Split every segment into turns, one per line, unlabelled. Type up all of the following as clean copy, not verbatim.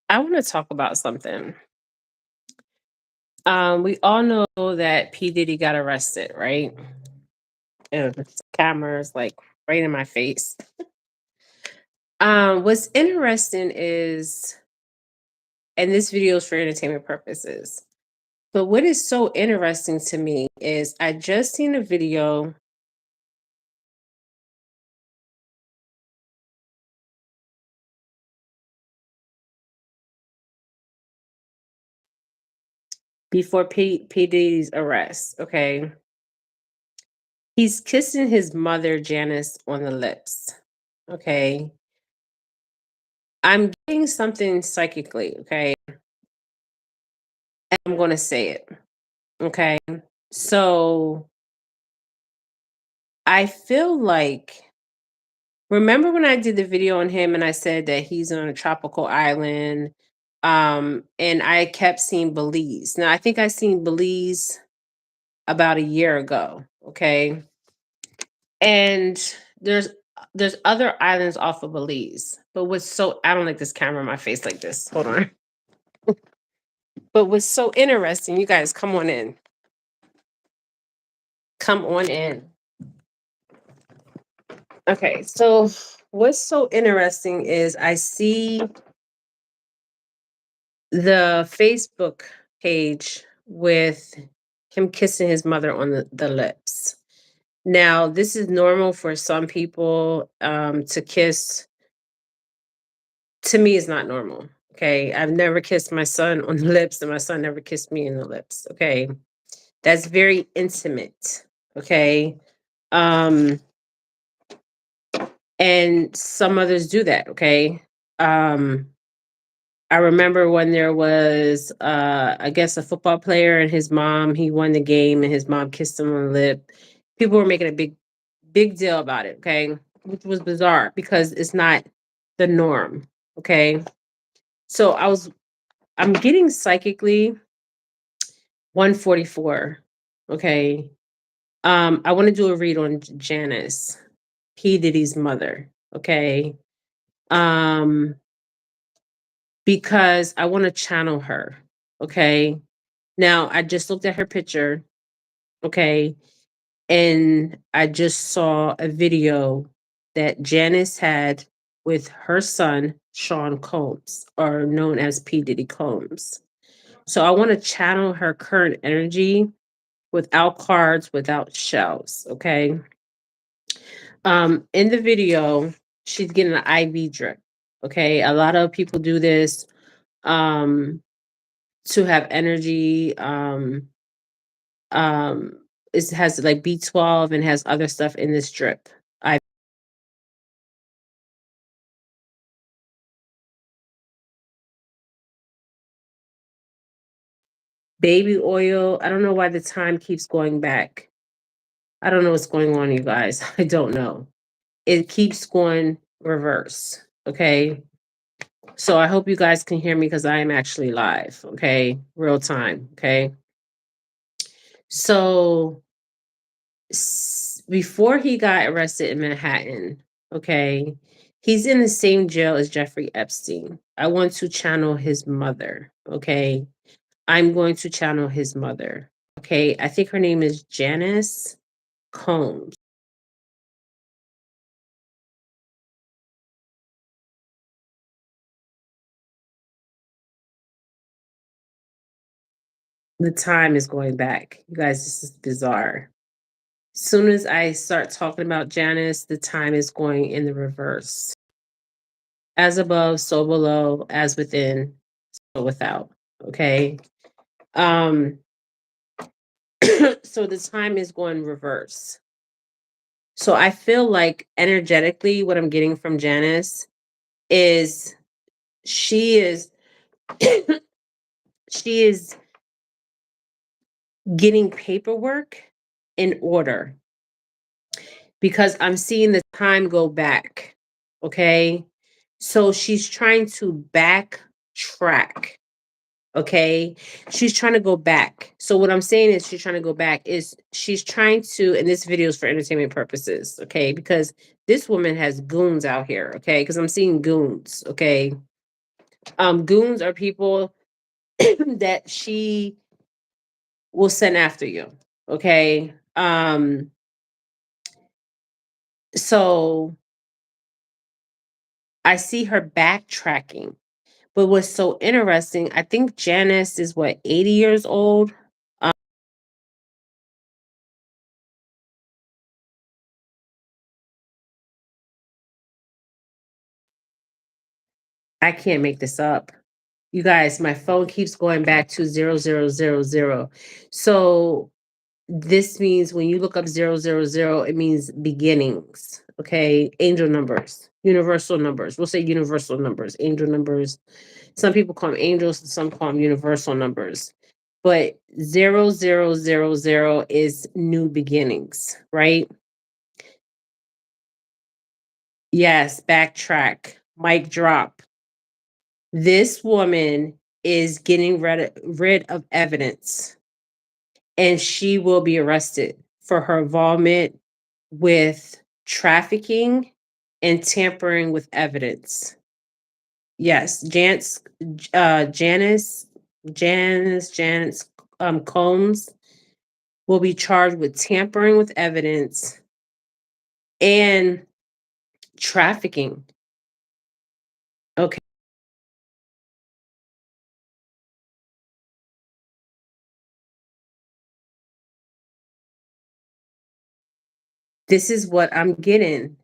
I want to talk about something. We all know that P. Diddy got arrested, right? And the cameras like right in my face. What's interesting is, and this video is for entertainment purposes, but what is so interesting to me is I just seen a video before P. Diddy's arrest. Okay. He's kissing his mother, Janice, on the lips. Okay. I'm getting something psychically. Okay. And I'm going to say it. Okay. So I feel like, remember when I did the video on him and I said that he's on a tropical island? And I kept seeing Belize. Now I think I seen Belize about a year ago. Okay. And there's other islands off of Belize. But what's so I don't like this camera in my face like this. Hold on. But what's so interesting, you guys come on in. Come on in. Okay, so what's so interesting is I see the Facebook page with him kissing his mother on the lips. Now, this is normal for some people to kiss. To me, it's not normal. Okay, I've never kissed my son on the lips, and my son never kissed me in the lips. Okay, that's very intimate. Okay, um, and some others do that. Okay, I remember when there was, I guess, a football player and his mom. He won the game, and his mom kissed him on the lip. People were making a big deal about it. Okay, which was bizarre because it's not the norm. Okay, so I'm getting psychically 144. Okay, I want to do a read on Janice, P Diddy's mother. Okay, um, because I want to channel her. Okay. Now, I just looked at her picture, okay, and I just saw a video that Janice had with her son, Sean Combs, or known as P. Diddy Combs. So I want to channel her current energy without cards, without shells, okay? In the video, she's getting an IV drip, okay? A lot of people do this um, to have energy. Um, it has like B12 and has other stuff in this drip. I baby oil. I don't know why the time keeps going back. I don't know what's going on, you guys. I don't know. It keeps going reverse. Okay. So I hope you guys can hear me because I am actually live. Okay. Real time. Okay. So before he got arrested in Manhattan, okay, he's in the same jail as Jeffrey Epstein. I want to channel his mother, okay? I'm going to channel his mother, okay? I think her name is Janice Combs. The time is going back. You guys, this is bizarre. Soon as I start talking about Janice, the time is going in the reverse. As above, so below, as within, so without. Okay. Um, so the time is going reverse. So I feel like energetically, what I'm getting from Janice is she is she is getting paperwork in order because I'm seeing the time go back. Okay. So she's trying to backtrack. Okay. She's trying to go back. So what I'm saying is she's trying to go back is she's trying to, and this video is for entertainment purposes. Okay. Because this woman has goons out here. Okay. Because I'm seeing goons. Okay. Goons are people that she will send after you. Okay. So I see her backtracking. But what's so interesting, I think Janice is what, 80 years old? Um, I can't make this up. You guys, my phone keeps going back to 0000. So this means when you look up 000, it means beginnings. Okay. Angel numbers, universal numbers. We'll say universal numbers, angel numbers. Some people call them angels, some call them universal numbers. But 0000 is new beginnings, right? Yes, backtrack, mic drop. This woman is getting rid of evidence, and she will be arrested for her involvement with trafficking and tampering with evidence. Yes, Janice Combs will be charged with tampering with evidence and trafficking. Okay, this is what I'm getting.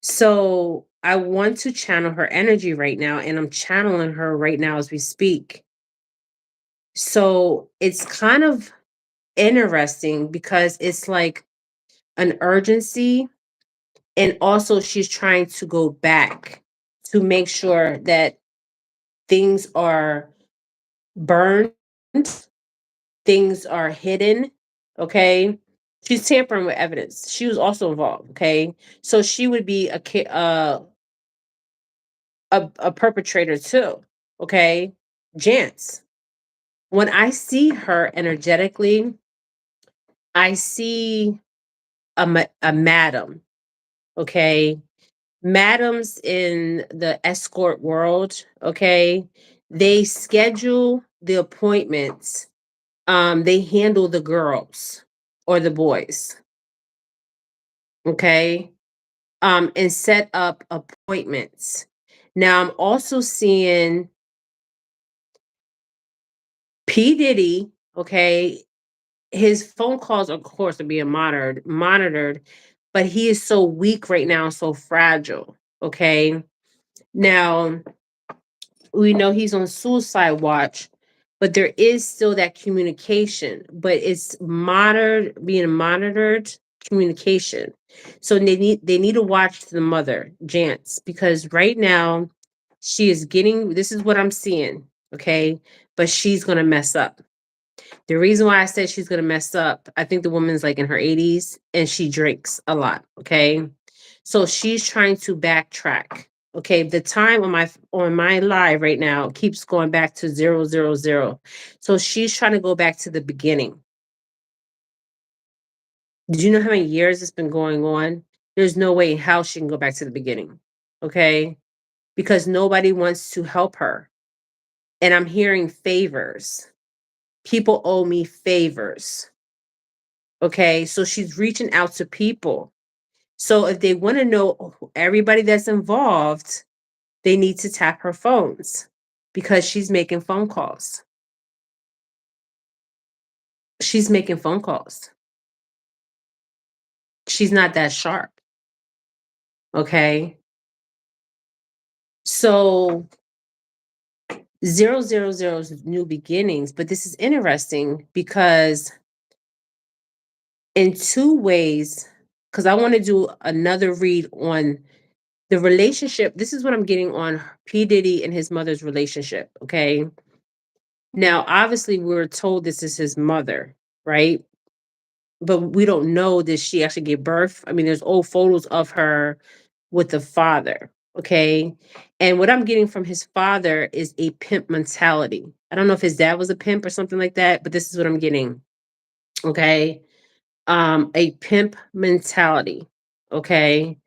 So I want to channel her energy right now, and I'm channeling her right now as we speak. So it's kind of interesting because it's like an urgency, and also she's trying to go back to make sure that things are burned, things are hidden. Okay. She's tampering with evidence. She was also involved. Okay. So she would be a perpetrator too. Okay. Jance. When I see her energetically, I see a madam. Okay. Madams in the escort world, okay, they schedule the appointments. They handle the girls or the boys, okay, and set up appointments. Now I'm also seeing P. Diddy, okay, his phone calls, of course, are being monitored, but he is so weak right now, so fragile. Okay. Now we know he's on suicide watch, but there is still that communication, but it's being monitored communication. So they need to watch the mother, Jance, because right now she is getting, this is what I'm seeing, okay? But she's gonna mess up. The reason why I said she's gonna mess up, I think the woman's like in her 80s and she drinks a lot. Okay. So she's trying to backtrack. Okay. The time on my live right now keeps going back to 000. So she's trying to go back to the beginning. Did you know how many years it's been going on? There's no way how she can go back to the beginning. Okay. Because nobody wants to help her. And I'm hearing favors. People owe me favors. Okay, so she's reaching out to people. So if they want to know everybody that's involved, they need to tap her phones because she's making phone calls. She's making phone calls. She's not that sharp. Okay. So 000 is new beginnings, but this is interesting because in two ways, because I want to do another read on the relationship. This is what I'm getting on P. Diddy and his mother's relationship. Okay. Now, obviously, we were told this is his mother, right? But we don't know that she actually gave birth. I mean, there's old photos of her with the father, okay? And what I'm getting from his father is a pimp mentality. I don't know if his dad was a pimp or something like that, but this is what I'm getting, okay? A pimp mentality, okay?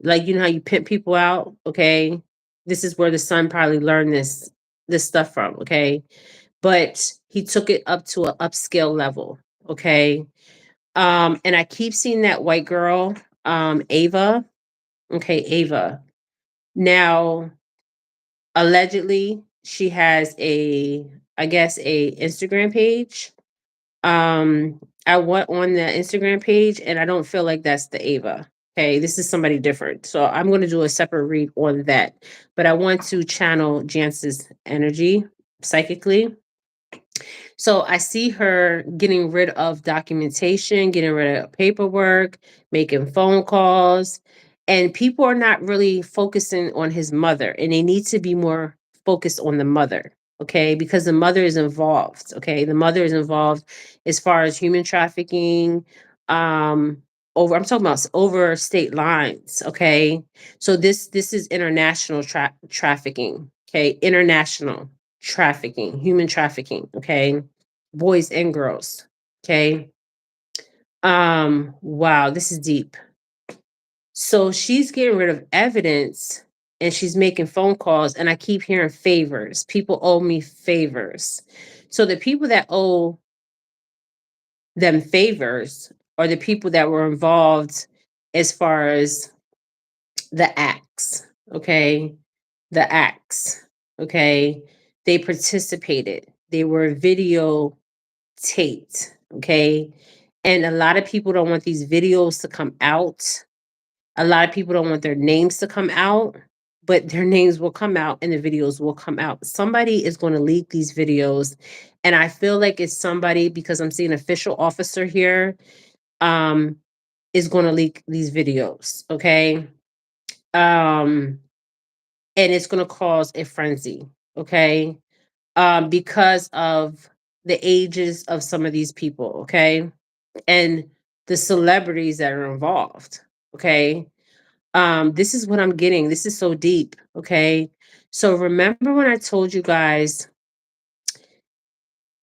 Like, you know how you pimp people out, okay? This is where the son probably learned this stuff from, okay? But he took it up to an upscale level, okay? And I keep seeing that white girl, Ava. Okay, Ava. Now, allegedly, she has I guess, a Instagram page. I went on the Instagram page and I don't feel like that's the Ava. Okay, this is somebody different. So I'm going to do a separate read on that. But I want to channel Jance's energy psychically. So I see her getting rid of documentation, getting rid of paperwork, making phone calls, and people are not really focusing on his mother, and they need to be more focused on the mother, okay? Because the mother is involved, okay? The mother is involved as far as human trafficking, um, I'm talking about over state lines, okay? So this is international trafficking, okay? International trafficking, human trafficking, okay? Boys and girls, okay? Wow, this is deep. So she's getting rid of evidence and she's making phone calls, and I keep hearing favors. People owe me favors. So the people that owe them favors are the people that were involved as far as the acts, okay? The acts, okay? They participated. They were video taped, okay? And a lot of people don't want these videos to come out. A lot of people don't want their names to come out, but their names will come out and the videos will come out. Somebody is going to leak these videos. And I feel like it's somebody, because I'm seeing official officer here, um, is going to leak these videos, okay? And it's going to cause a frenzy, okay? Because of the ages of some of these people, okay? And the celebrities that are involved, okay? This is what I'm getting. This is so deep, okay? So remember when I told you guys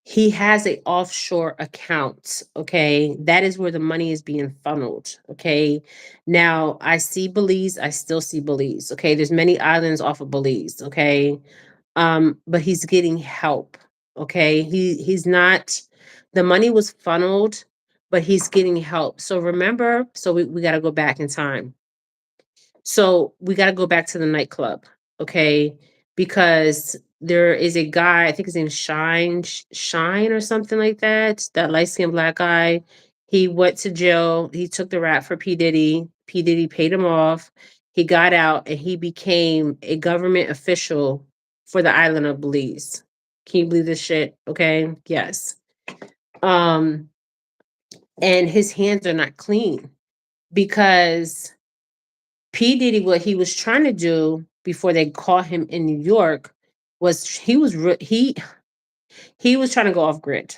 he has a offshore account, okay? That is where the money is being funneled, okay? Now, I see Belize, I still see Belize, okay? There's many islands off of Belize, okay? But he's getting help, okay? He's not, the money was funneled, but he's getting help. So remember, so we got to go back in time. So we got to go back to the nightclub, okay? Because there is a guy, I think his name's Shine or something like that, that light skinned black guy. He went to jail. He took the rap for P. Diddy. P. Diddy paid him off. He got out and he became a government official for the island of Belize. Can you believe this shit? Okay. Yes. Um, and his hands are not clean because P. Diddy, what he was trying to do before they caught him in New York was he was trying to go off grid.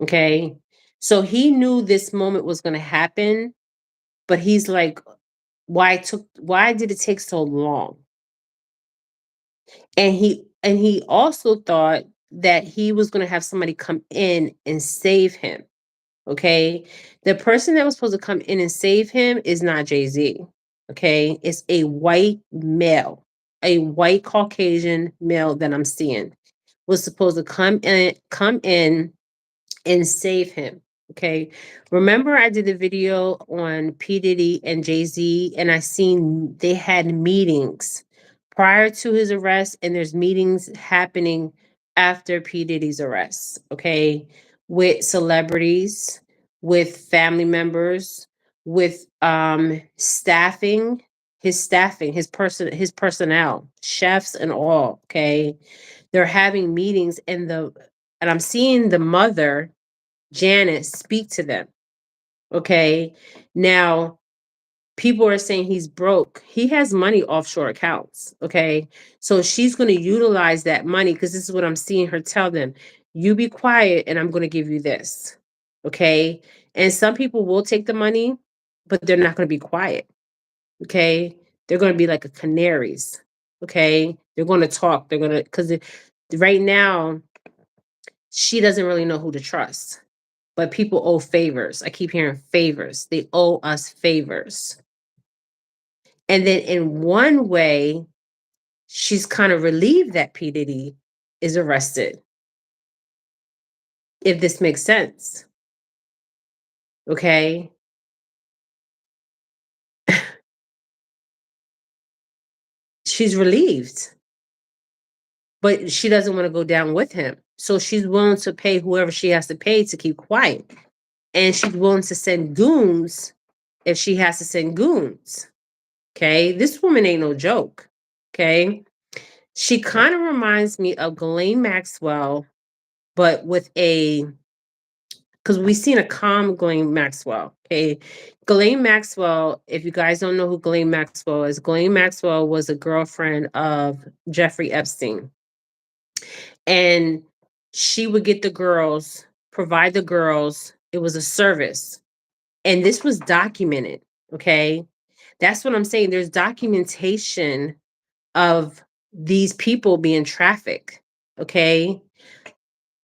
Okay. So he knew this moment was gonna happen, but he's like, why did it take so long? And he also thought that he was gonna have somebody come in and save him. Okay. The person that was supposed to come in and save him is not Jay-Z. Okay. It's a white male, a white Caucasian male that I'm seeing was supposed to come in and save him. Okay. Remember I did a video on P. Diddy and Jay-Z, and I seen they had meetings prior to his arrest, and there's meetings happening after P. Diddy's arrest, okay, with celebrities, with family members, with staffing, his personnel, chefs and all, okay. They're having meetings and I'm seeing the mother Janice speak to them. Okay. Now, people are saying he's broke. He has money offshore accounts. Okay. So she's going to utilize that money because this is what I'm seeing her tell them. You be quiet and I'm going to give you this. Okay. And some people will take the money, but they're not going to be quiet. Okay. They're going to be like a canaries. Okay. They're going to talk. They're going to, because right now, she doesn't really know who to trust. But people owe favors. I keep hearing favors. They owe us favors. And then in one way, she's kind of relieved that P. Diddy is arrested, if this makes sense. Okay. She's relieved, but she doesn't want to go down with him. So she's willing to pay whoever she has to pay to keep quiet. And she's willing to send goons if she has to send goons. Okay. This woman ain't no joke. Okay. She kind of reminds me of Ghislaine Maxwell, but with a, because we've seen a calm Ghislaine Maxwell. Okay. Ghislaine Maxwell, if you guys don't know who Ghislaine Maxwell is, Ghislaine Maxwell was a girlfriend of Jeffrey Epstein. And she would get the girls, provide the girls. It was a service. And this was documented. Okay. That's what I'm saying. There's documentation of these people being trafficked. Okay.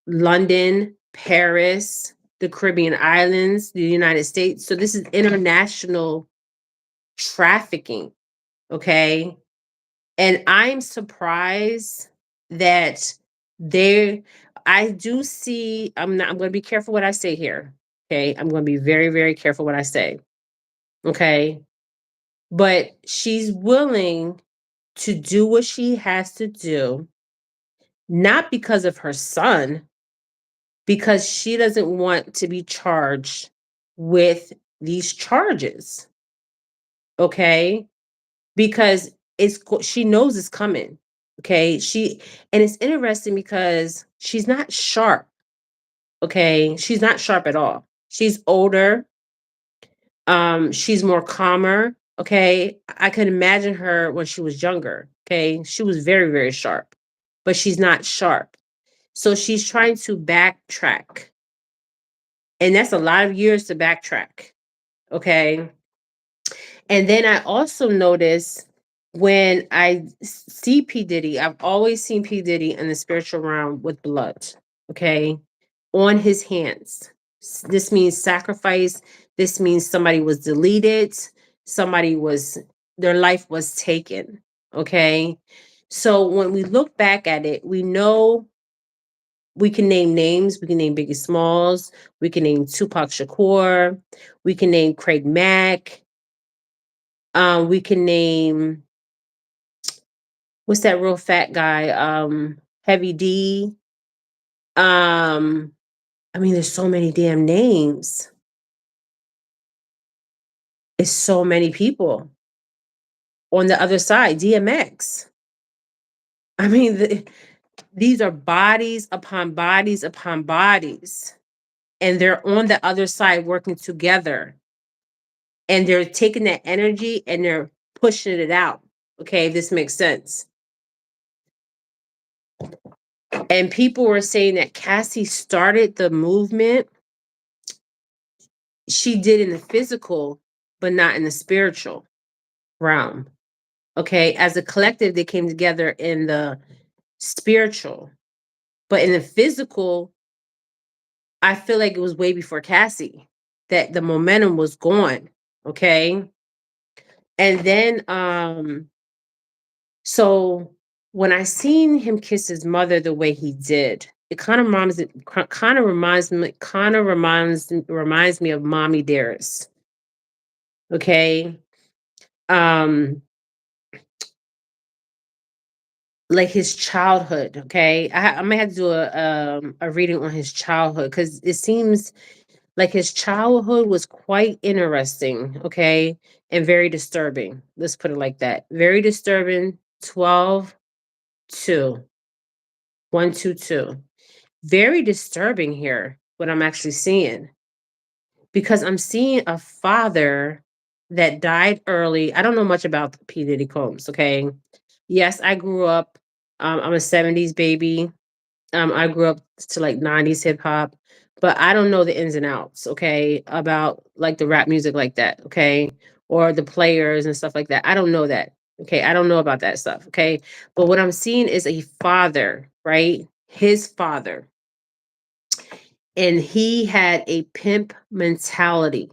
London, Paris, the Caribbean islands, the United States. So this is international trafficking. Okay. And I'm surprised that there, I do see, I'm going to be careful what I say here. Okay. I'm going to be very, very careful what I say. Okay. But she's willing to do what she has to do, not because of her son, because she doesn't want to be charged with these charges. Okay. Because she knows it's coming. Okay. And it's interesting because she's not sharp. Okay. She's not sharp at all. She's older. She's more calmer. Okay. I could imagine her when she was younger. Okay. She was very, very sharp, but she's not sharp. So she's trying to backtrack. And that's a lot of years to backtrack. Okay. And then I also notice when I see P. Diddy, I've always seen P. Diddy in the spiritual realm with blood, okay, on his hands. This means sacrifice. This means somebody was deleted. Their life was taken, okay? So when we look back at it, we know we can name names. We can name Biggie Smalls. We can name Tupac Shakur. We can name Craig Mack. We can name, what's that real fat guy? Heavy D. I mean, there's so many damn names. It's so many people. On the other side, DMX. I mean, these are bodies upon bodies upon bodies. And they're on the other side working together. And they're taking that energy and they're pushing it out. Okay, if this makes sense. And people were saying that Cassie started the movement. She did in the physical, but not in the spiritual realm. Okay, as a collective, they came together in the spiritual, but in the physical, I feel like it was way before Cassie that the momentum was gone. Okay, and then so when I seen him kiss his mother the way he did, it reminds me of Mommy Dearest. Okay. Um, like his childhood. Okay. I may have to do a reading on his childhood because it seems like his childhood was quite interesting. Okay. And very disturbing. Let's put it like that. Very disturbing. 12, 2, 1, 2, 2. Very disturbing here, what I'm actually seeing. Because I'm seeing a father that died early. I don't know much about P. Diddy Combs, okay? Yes, I grew up, I'm a 70s baby. I grew up to like 90s hip hop, but I don't know the ins and outs, okay, about like the rap music like that, okay? Or the players and stuff like that. I don't know that. Okay, I don't know about that stuff, okay? But what I'm seeing is a father, right? His father, and he had a pimp mentality.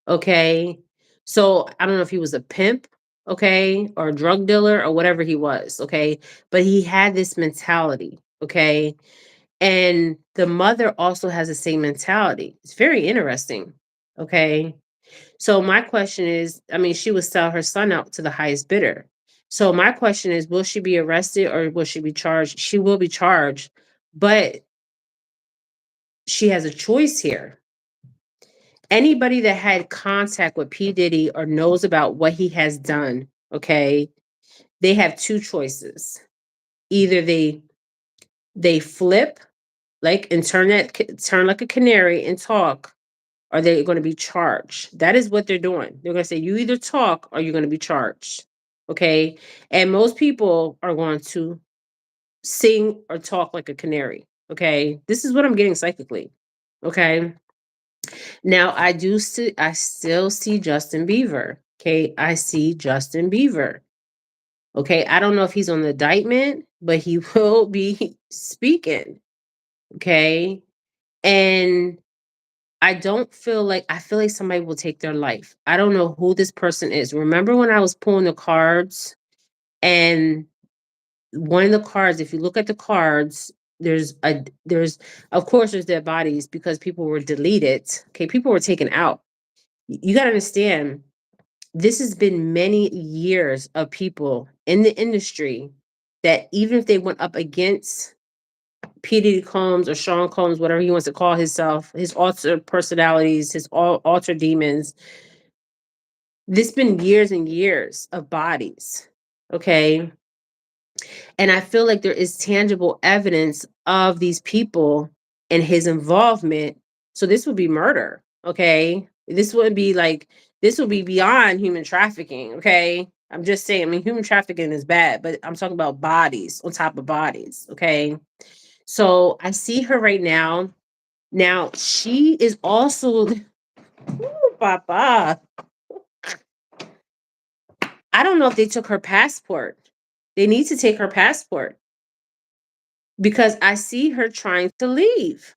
Okay. So I don't know if he was a pimp. okay, or a drug dealer or whatever he was, okay? But he had this mentality, okay? And the mother also has the same mentality. It's very interesting, okay? So my question is, I mean, she would sell her son out to the highest bidder. So my question is, will she be arrested or will she be charged? She will be charged, but she has a choice here. Anybody that had contact with P. Diddy or knows about what he has done, okay, they have two choices. Either they flip like and turn like a canary and talk, or they're going to be charged. That is what they're doing. They're going to say you either talk or you're going to be charged. Okay? And most people are going to sing or talk like a canary. Okay? This is what I'm getting psychically. Okay? Now I still see Justin Bieber. Okay? I see Justin Bieber. Okay? I don't know if he's on the indictment, but he will be speaking. Okay? And I feel like somebody will take their life. I don't know who this person is. Remember when I was pulling the cards and one of the cards, if you look at the cards, there's of course there's dead bodies because people were deleted. Okay, people were taken out. You got to understand, this has been many years of people in the industry that even if they went up against P. Diddy Combs or Sean Combs, whatever he wants to call himself, his alter personalities, his alter demons. This been years and years of bodies. Okay. And I feel like there is tangible evidence of these people and his involvement. So this would be murder. Okay. This would be beyond human trafficking. Okay. I'm just saying, I mean, human trafficking is bad, but I'm talking about bodies on top of bodies. Okay. So I see her right now. Now she is also, ooh, Papa. I don't know if they took her passport. They need to take her passport because I see her trying to leave.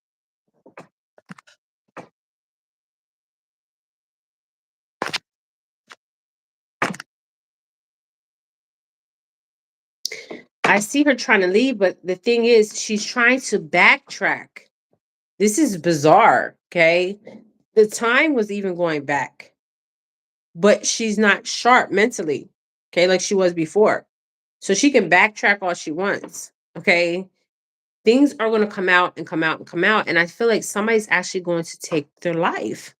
I see her trying to leave, but the thing is, she's trying to backtrack. This is bizarre. Okay. The time was even going back, but she's not sharp mentally. Okay. Like she was before. So she can backtrack all she wants. Okay. Things are going to come out and come out and come out. And I feel like somebody's actually going to take their life.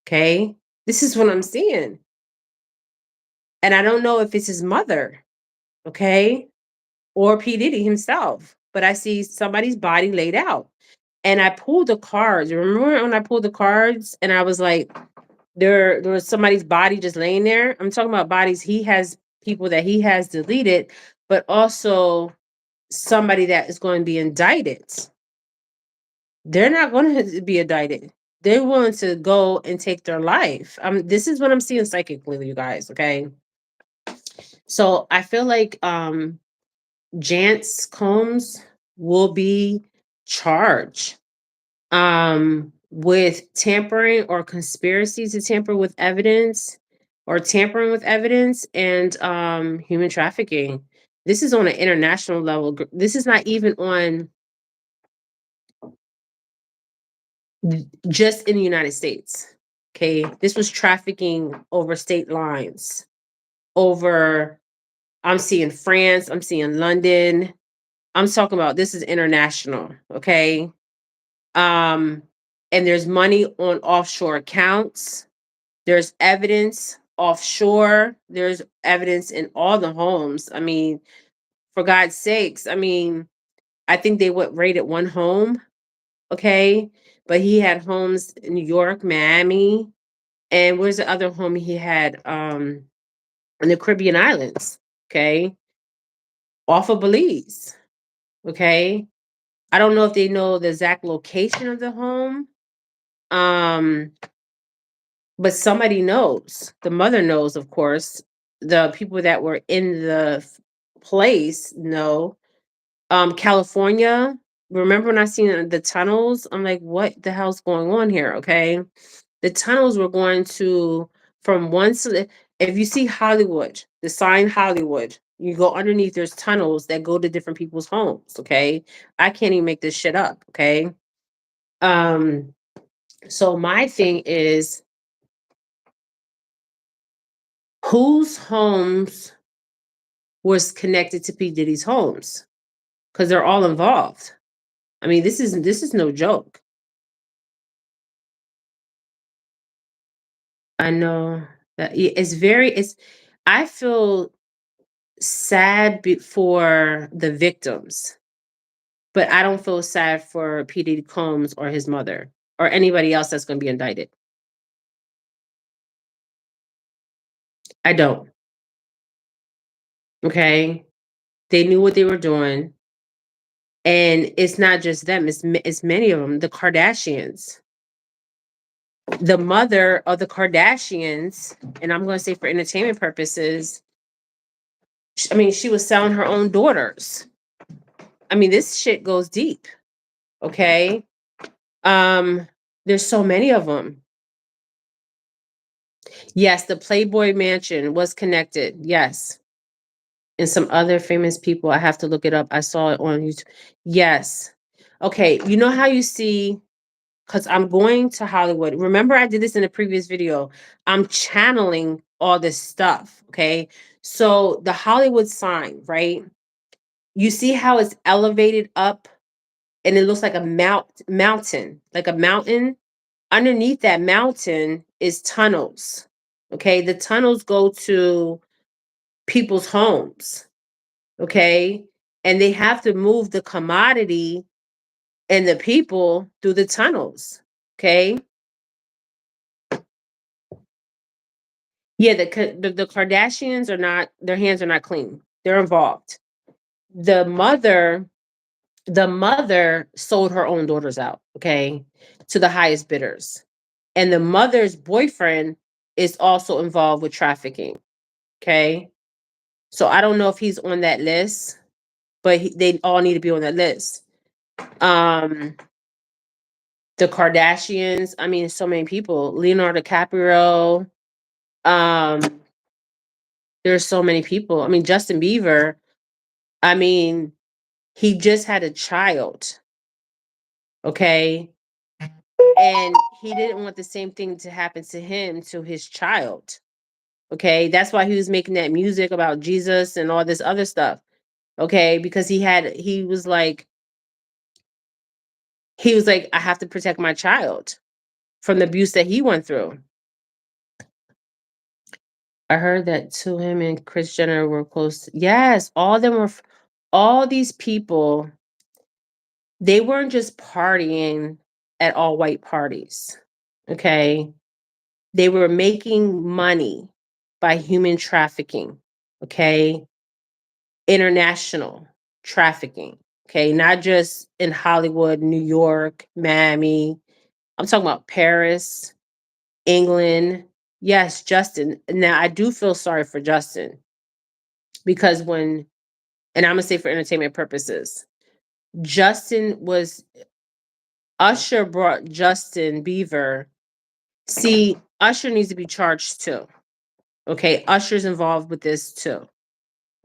Okay. This is what I'm seeing. And I don't know if it's his mother. Okay. Or P. Diddy himself. But I see somebody's body laid out. And I pulled the cards. Remember when I pulled the cards and I was like, there was somebody's body just laying there? I'm talking about bodies. He has people that he has deleted, but also somebody that is going to be indicted. They're not going to be indicted. They're willing to go and take their life. This is what I'm seeing psychically, you guys. Okay. So I feel like JAINCE Combs will be charged with tampering or conspiracy to tamper with evidence or tampering with evidence and human trafficking. This is on an international level. This is not even on just in the United States. Okay. This was trafficking over state lines. Over, I'm seeing France, I'm seeing London. I'm talking about this is international. Okay. Um, and there's money on offshore accounts. There's evidence offshore. There's evidence in all the homes. I mean, for God's sakes, I mean, I think they would raided one home, okay? But he had homes in New York, Miami, and where's the other home he had? In the Caribbean islands, okay? Off of Belize, okay? I don't know if they know the exact location of the home. Um, but somebody knows. The mother knows, of course. The people that were in the place know. California, remember when I seen the tunnels? I'm like, what the hell's going on here? Okay. The tunnels were going to from one If you see Hollywood, the sign Hollywood, you go underneath, there's tunnels that go to different people's homes, okay? I can't even make this shit up, okay? Um, so my thing is, whose homes was connected to P. Diddy's homes? Because they're all involved. I mean, this is no joke. I know that it's I feel sad for the victims, but I don't feel sad for P. Diddy Combs or his mother or anybody else that's going to be indicted. I don't. Okay. They knew what they were doing. And it's not just them, it's many of them. The Kardashians. The mother of the Kardashians, and I'm going to say for entertainment purposes, I mean, she was selling her own daughters. I mean, this shit goes deep. Okay. Um, there's so many of them. Yes, the Playboy Mansion was connected. Yes. And some other famous people. I have to look it up. I saw it on YouTube. Yes. Okay. You know how you see, because I'm going to Hollywood. Remember, I did this in a previous video. I'm channeling all this stuff. Okay. So the Hollywood sign, right? You see how it's elevated up and it looks like a mountain, like a mountain. Underneath that mountain is tunnels. Okay. The tunnels go to people's homes. Okay. And they have to move the commodity and the people through the tunnels. Okay. Yeah, the Kardashians are not, their hands are not clean. They're involved. The mother, the mother sold her own daughters out, okay, to the highest bidders. And the mother's boyfriend is also involved with trafficking, okay? So I don't know if he's on that list, but they all need to be on that list. Um the Kardashians, I mean, so many people. Leonardo DiCaprio, um there's so many people. I mean, Justin Bieber, I mean, he just had a child, okay? And he didn't want the same thing to happen to him, to his child, okay? That's why he was making that music about Jesus and all this other stuff, okay? Because he was like, I have to protect my child from the abuse that he went through. I heard that too, him and Kris Jenner were close. Yes, all of them were, all these people, they weren't just partying at all white parties, okay? They were making money by human trafficking, okay? International trafficking, okay? Not just in Hollywood, New York, Miami. I'm talking about Paris, England. Yes, Justin. Now, I do feel sorry for Justin because and I'm gonna say for entertainment purposes, Justin was, Usher brought Justin Bieber. See, Usher needs to be charged too. Okay, Usher's involved with this too.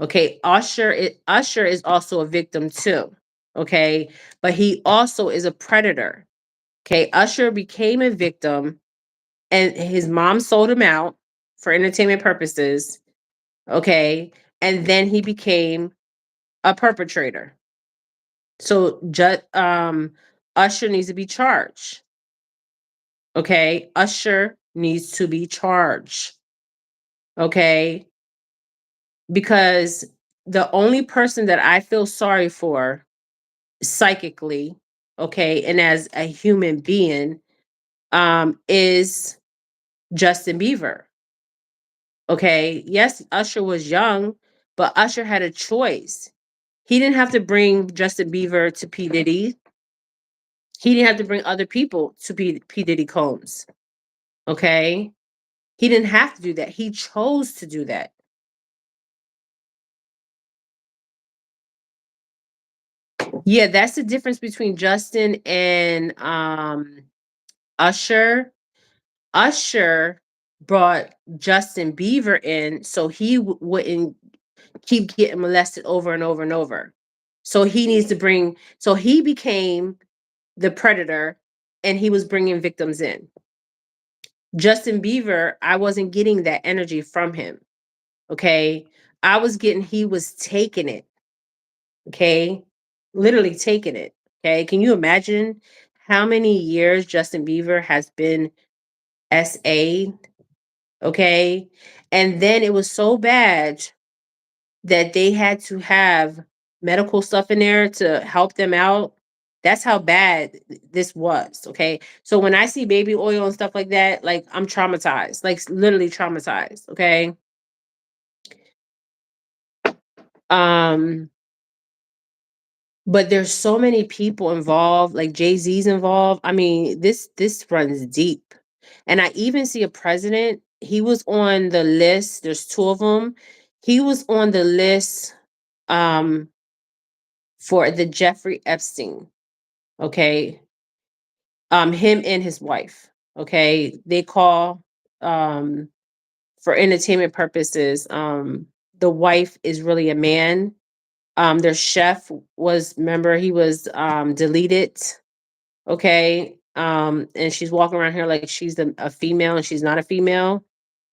Okay, Usher is also a victim too. Okay, but he also is a predator. Okay, Usher became a victim and his mom sold him out for entertainment purposes. Okay, and then he became a perpetrator. So Usher needs to be charged. Okay, Usher needs to be charged. Okay, because the only person that I feel sorry for psychically, okay, and as a human being, is Justin Bieber. Okay, yes, Usher was young, but Usher had a choice. He didn't have to bring Justin Bieber to P. Diddy. He didn't have to bring other people to P. Diddy Combs. Okay, he didn't have to do that. He chose to do that. Yeah, that's the difference between Justin and Usher. Usher brought Justin Bieber in so he wouldn't keep getting molested over and over and over. So he needs to bring, so he became the predator and he was bringing victims in. Justin Bieber, I wasn't getting that energy from him. Okay. I was getting, he was taking it. Okay. Literally taking it. Okay. Can you imagine how many years Justin Bieber has been SA? Okay. And then it was so bad that they had to have medical stuff in there to help them out. That's how bad this was. Okay. So when I see baby oil and stuff like that, like I'm traumatized, like literally traumatized. Okay. Um, but there's so many people involved, like Jay-Z's involved. I mean, this runs deep. And I even see a president, he was on the list. There's two of them. He was on the list um for the Jeffrey Epstein. Okay. Him and his wife. Okay. They call um for entertainment purposes. The wife is really a man. Their chef was, remember, he was deleted. Okay. And she's walking around here like she's a female and she's not a female.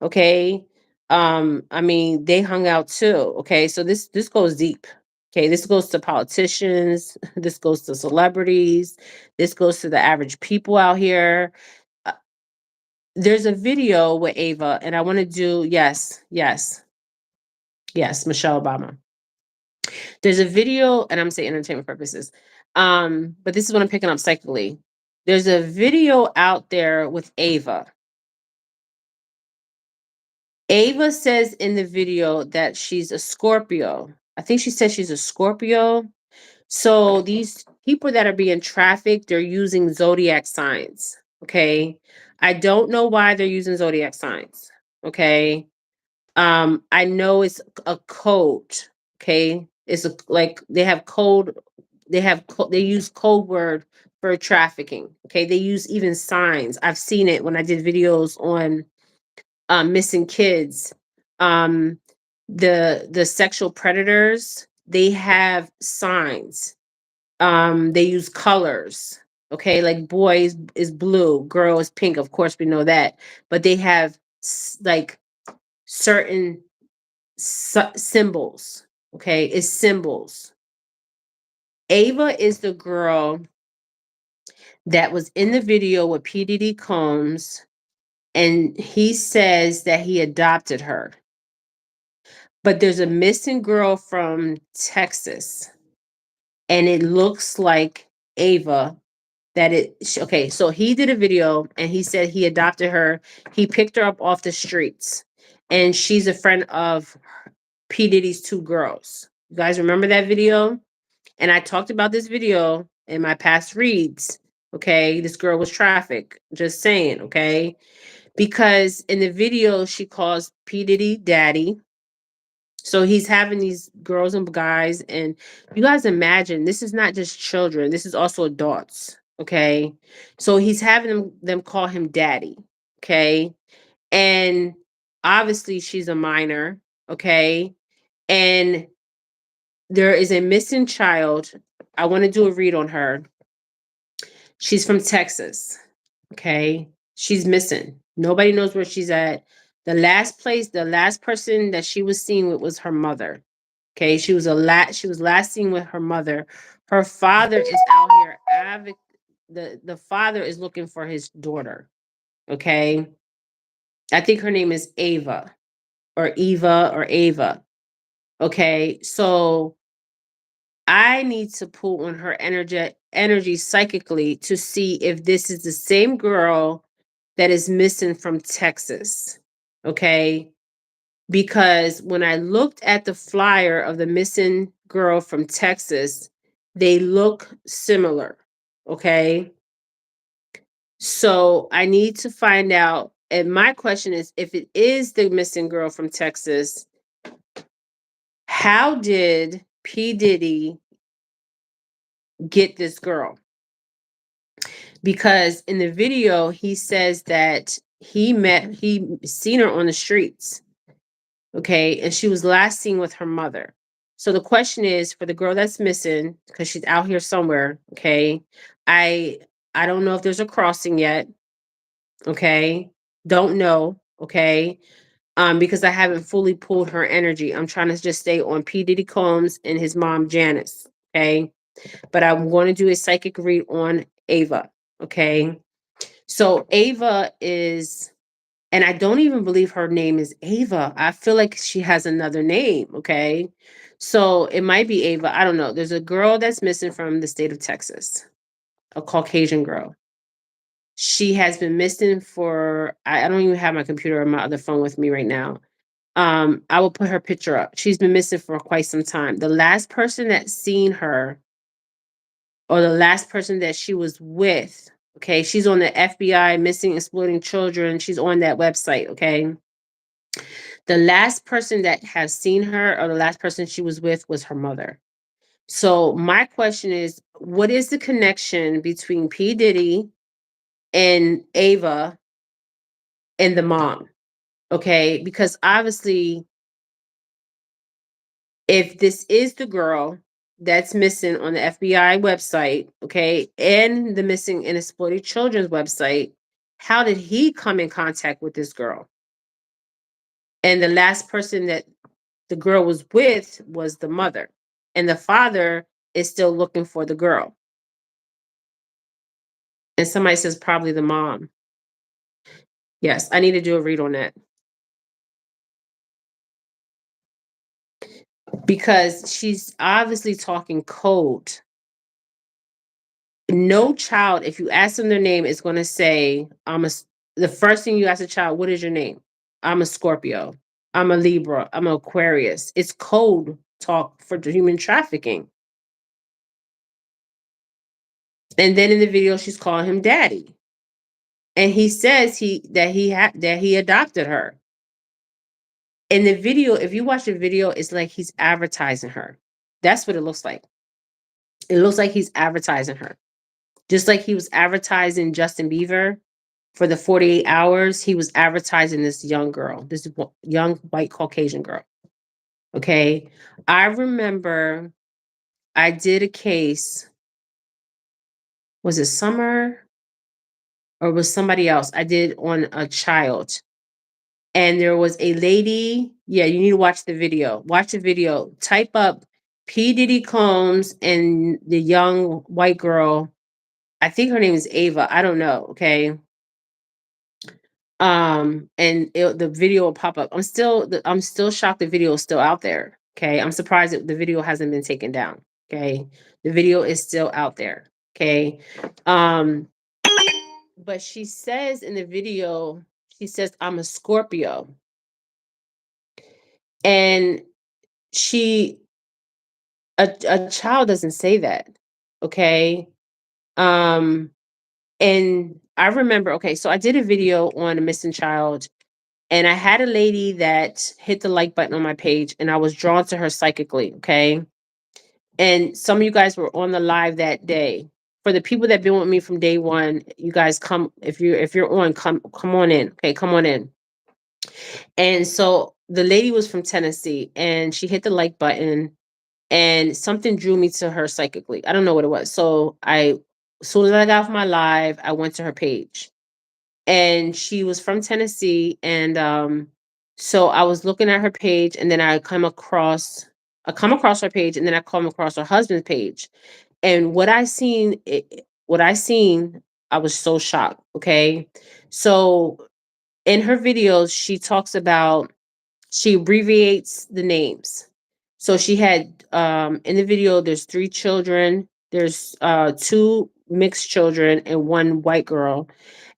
Okay. I mean, they hung out too. Okay. So this goes deep. Okay, this goes to politicians, this goes to celebrities, this goes to the average people out here. Uh, there's a video with Ava, and I want to do, yes, Michelle Obama. There's a video, and I'm saying entertainment purposes. But this is what I'm picking up psychically. There's a video out there with Ava. Ava says in the video that she's a Scorpio. I think she says she's a Scorpio. So these people that are being trafficked, they're using zodiac signs. Okay. I don't know why they're using zodiac signs. Okay. I know it's a code. Okay. It's a, like they have code, they use code word for trafficking. Okay. They use even signs. I've seen it when I did videos on missing kids. Um the sexual predators, they have signs. They use colors. Okay, like boys is blue, girl is pink. Of course, we know that, but they have like certain symbols. Okay, it's symbols. Ava is the girl that was in the video with P Diddy Combs, and he says that he adopted her. But there's a missing girl from Texas, and it looks like Ava. Okay, so he did a video and he said he adopted her. He picked her up off the streets, and she's a friend of P Diddy's two girls. You guys remember that video? And I talked about this video in my past reads. Okay, this girl was trafficked. Just saying. Okay, because in the video she calls P Diddy daddy. So he's having these girls and guys, and you guys imagine this is not just children, this is also adults. Okay. So he's having them call him daddy. Okay. And obviously she's a minor. Okay. And there is a missing child. I want to do a read on her. She's from Texas. Okay. She's missing. Nobody knows where she's at. The last person that she was seen with was her mother. Okay, she was last seen with her mother. Her father is out here the father is looking for his daughter. Okay. I think her name is Ava or Eva or Ava. Okay. So I need to pull on her energy psychically to see if this is the same girl that is missing from Texas. Okay. Because when I looked at the flyer of the missing girl from Texas, they look similar. Okay. So I need to find out. And my question is, if it is the missing girl from Texas, how did P. Diddy get this girl? Because in the video, he says that he seen her on the streets, okay, and she was last seen with her mother. So the question is for the girl that's missing, because she's out here somewhere, okay. I I don't know if there's a crossing yet, okay. Don't know, okay. Because I haven't fully pulled her energy. I'm trying to just stay on P. Diddy Combs and his mom Janice, okay. But I'm going to do a psychic read on Ava, okay. So Ava is, and I don't even believe her name is Ava. I feel like she has another name, okay? So it might be Ava. I don't know. There's a girl that's missing from the state of Texas, a Caucasian girl. She has been missing for, I don't even have my computer or my other phone with me right now. I will put her picture up. She's been missing for quite some time. The last person that seen her, or the last person that she was with, okay, she's on the FBI missing exploiting children. She's on that website, okay? The last person that has seen her, or the last person she was with, was her mother. So my question is, what is the connection between P. Diddy and Ava and the mom? Okay, because obviously, if this is the girl that's missing on the FBI website, okay, and the missing and exploited children's website, how did he come in contact with this girl? And the last person that the girl was with was the mother, and the father is still looking for the girl. And somebody says probably the mom. Yes, I need to do a read on that because she's obviously talking code. No child, if you ask them their name, is going to say, the first thing you ask a child, what is your name? I'm a Scorpio. I'm a Libra. I'm an Aquarius. It's code talk for human trafficking. And then in the video, she's calling him daddy. And he says that he adopted her. In the video, if you watch the video, it's like he's advertising her. That's what it looks like. It looks like he's advertising her. Just like he was advertising Justin Bieber for the 48 hours, he was advertising this young girl, this young white Caucasian girl. Okay. I remember I did a case, was it Summer or was somebody else? I did on a child. And there was a lady. Yeah, you need to watch the video. Watch the video. Type up P. Diddy Combs and the young white girl. I think her name is Ava. I don't know. Okay. The video will pop up. I'm still shocked the video is still out there. Okay. I'm surprised that the video hasn't been taken down. Okay. The video is still out there. Okay. Um, but she says in the video, she says, I'm a Scorpio. And she a child doesn't say that, okay? And I remember, okay, so I did a video on a missing child, and I had a lady that hit the like button on my page, and I was drawn to her psychically, okay? And some of you guys were on the live that day. For the people that been with me from day one, you guys come, if you're on, come on in, okay? Come on in. And so the lady was from Tennessee, and she hit the like button, and something drew me to her psychically. I don't know what it was. So as soon as I got off my live, I went to her page, and she was from Tennessee. And so I was looking at her page, and then I come across her page, and then I come across her husband's page. And what I seen, I was so shocked. Okay. So in her videos, she abbreviates the names. So she had in the video there's 3 children, there's 2 mixed children and 1 white girl.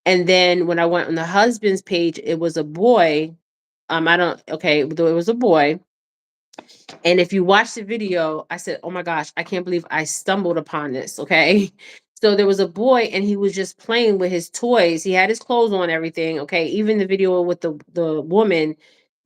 And then when I went on the husband's page, it was a boy. I don't okay, though it was a boy. And if you watch the video, I said, "Oh my gosh, I can't believe I stumbled upon this." Okay. So there was a boy and he was just playing with his toys. He had his clothes on, everything. Okay. Even the video with the woman,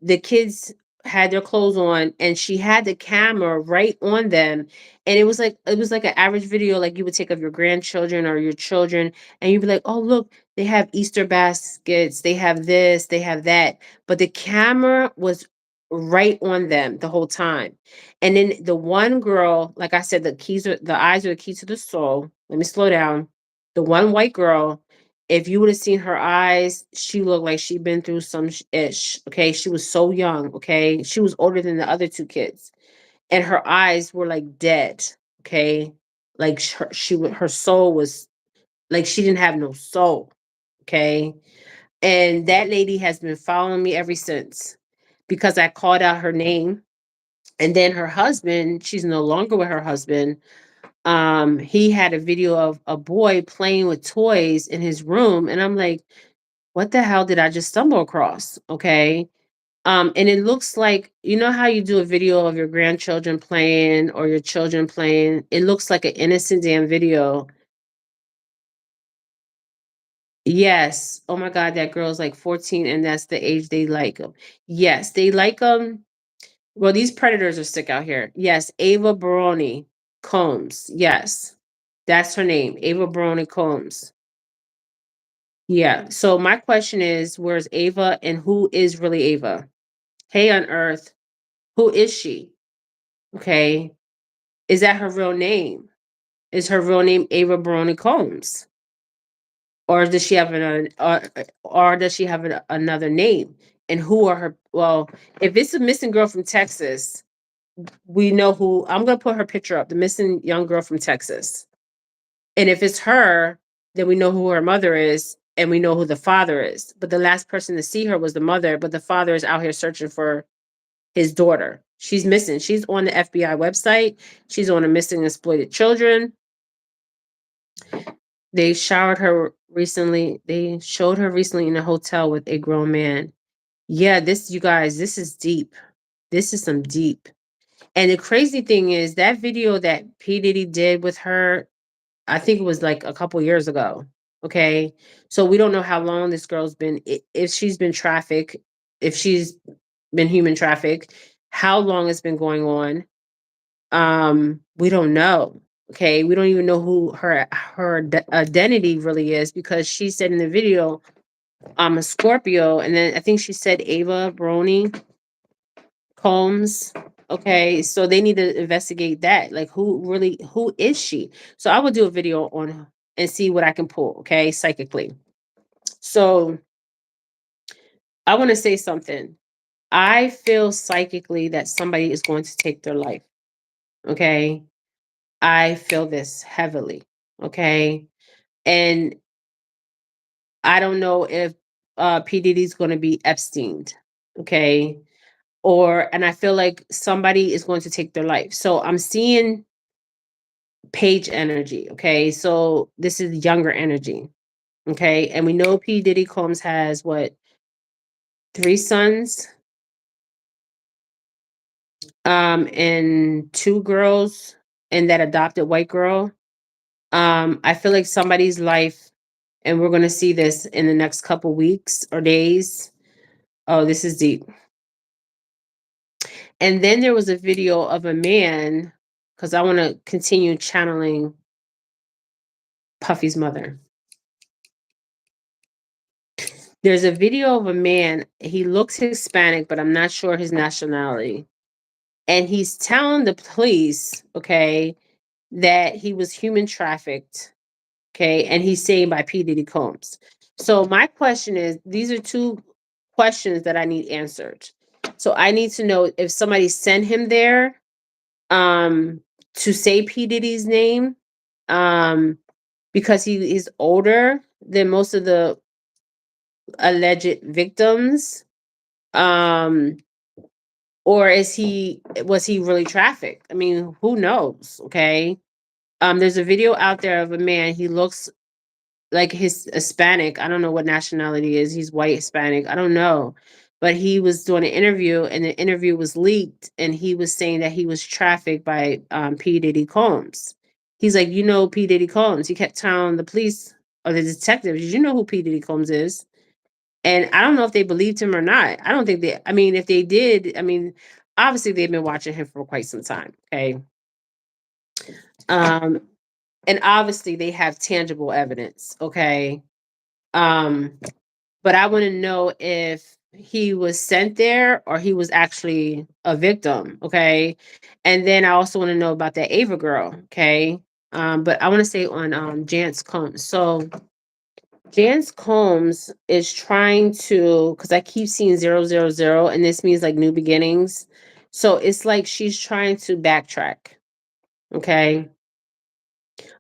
the kids had their clothes on and she had the camera right on them. And it was like an average video like you would take of your grandchildren or your children, and you'd be like, "Oh, look, They have Easter baskets, they have this, they have that, but the camera was right on them the whole time. And then the one girl, like I said, the eyes are the key to the soul. Let me slow down. The one white girl, if you would have seen her eyes, she looked like she'd been through some ish. Okay, she was so young. Okay, she was older than the other two kids, and her eyes were like dead. Okay, like her soul was like she didn't have no soul. Okay. And that lady has been following me ever since because I called out her name. And then her husband, she's no longer with her husband. He had a video of a boy playing with toys in his room. And I'm like, what the hell did I just stumble across? Okay. And it looks like, you know how you do a video of your grandchildren playing or your children playing? It looks like an innocent damn video. Yes. Oh my god, that girl's like 14 and that's the age they like them. Yes, they like them. Well, these predators are sick out here. Yes, Ava Baroni Combs. Yes. That's her name, Ava Baroni Combs. Yeah. So my question is, where's Ava and who is really Ava? Hey on Earth, who is she? Okay. Is that her real name? Is her real name Ava Baroni Combs? Or does she have or does she have another name? And who are her? Well, if it's a missing girl from Texas, we know who. I'm gonna put her picture up. The missing young girl from Texas. And if it's her, then we know who her mother is, and we know who the father is. But the last person to see her was the mother. But the father is out here searching for his daughter. She's missing. She's on the FBI website. She's on a missing exploited children. They showered her recently. They showed her recently in a hotel with a grown man. Yeah, this, you guys, this is deep. This is some deep. And the crazy thing is that video that P. Diddy did with her, I think it was like a couple years ago. Okay. So we don't know how long this girl's been, if she's been trafficked, if she's been human trafficked, how long it's been going on. We don't know. Okay, we don't even know who identity really is because she said in the video, I'm a Scorpio, and then I think she said Ava Brony Combs. Okay, so they need to investigate that. Like, who is she? So I will do a video on her and see what I can pull. Okay, psychically. So I want to say something. I feel psychically that somebody is going to take their life. Okay, I feel this heavily. Okay. And I don't know if P. Diddy's going to be Epsteined. Okay. And I feel like somebody is going to take their life. So I'm seeing page energy. Okay. So this is younger energy. Okay. And we know P. Diddy Combs has what, three sons, and two girls, and that adopted white girl. I feel like somebody's life, and we're gonna see this in the next couple weeks or days. Oh, this is deep. And then there was a video of a man, because I want to continue channeling Puffy's mother. There's a video of a man, he looks Hispanic, but I'm not sure his nationality. And he's telling the police, okay, that he was human trafficked. Okay, and he's saying by P. Diddy Combs. So my question is, these are two questions that I need answered. So I need to know if somebody sent him there um to say P. Diddy's name, um because he is older than most of the alleged victims, um or was he really trafficked? I mean, who knows? Okay. There's a video out there of a man, he looks like his Hispanic. I don't know what nationality he is. He's white Hispanic. I don't know. But he was doing an interview and the interview was leaked and he was saying that he was trafficked by P. Diddy Combs. He's like, you know P. Diddy Combs. He kept telling the police or the detectives, you know who P. Diddy Combs is. And I don't know if they believed him or not. I don't think I mean, if they did, I mean, obviously they've been watching him for quite some time. Okay. Um, and obviously they have tangible evidence. Okay. Um, but I want to know if he was sent there or he was actually a victim. Okay. And then I also want to know about that Ava girl. Okay. But I want to say on Jance Combs. So Jance Combs is trying to, because I keep seeing 000, and this means like new beginnings. So it's like she's trying to backtrack. Okay.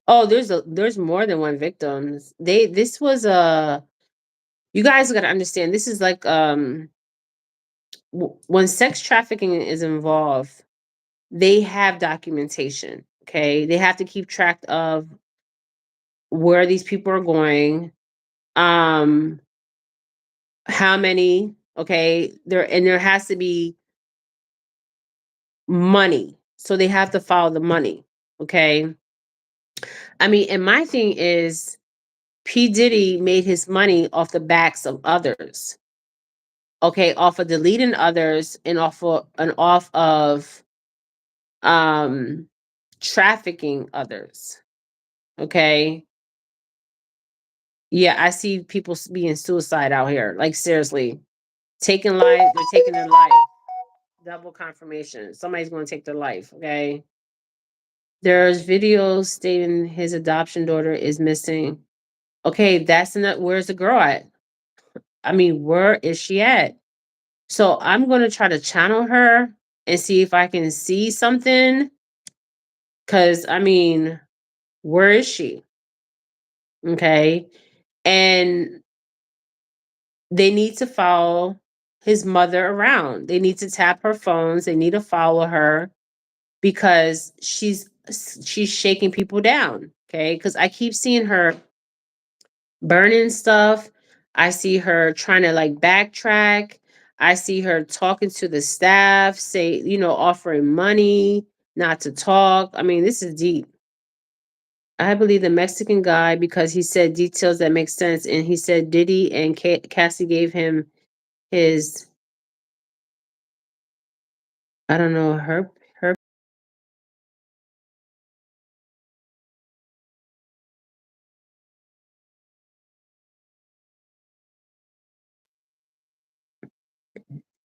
Oh, there's more than one victims. This was a, you guys got to understand, this is like when sex trafficking is involved, they have documentation. Okay, they have to keep track of where these people are going, um, how many. Okay, there has to be money, so they have to follow the money. Okay, I mean, and my thing is, P Diddy made his money off the backs of others. Okay, off of deleting others and off of um trafficking others. Okay. Yeah, I see people being suicide out here. Like seriously, taking life, they're taking their life. Double confirmation. Somebody's going to take their life. Okay. There's videos stating his adoption daughter is missing. Okay, that's not, where's the girl at? I mean, where is she at? So I'm going to try to channel her and see if I can see something. Cause I mean, where is she? Okay. And they need to follow his mother around. They need to tap her phones. They need to follow her because she's shaking people down. Okay. Because I keep seeing her burning stuff. I see her trying to like backtrack. I see her talking to the staff, say, offering money, not to talk. I mean, this is deep. I believe the Mexican guy because he said details that make sense. And he said Diddy and Cassie gave him his, I don't know, her.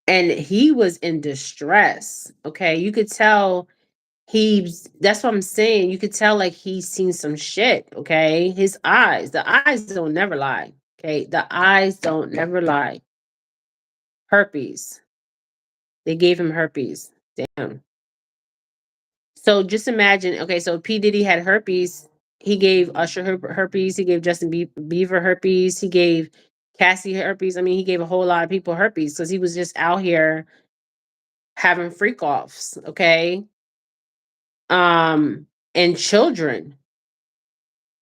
And he was in distress. Okay. You could tell that's what I'm saying. You could tell like he's seen some shit. Okay. The eyes don't never lie. Okay. The eyes don't never lie. Herpes. They gave him herpes. Damn. So just imagine, okay, so P. Diddy had herpes. He gave Usher herpes. He gave Justin Bieber herpes. He gave Cassie herpes. I mean, he gave a whole lot of people herpes because he was just out here having freak offs, okay? And children.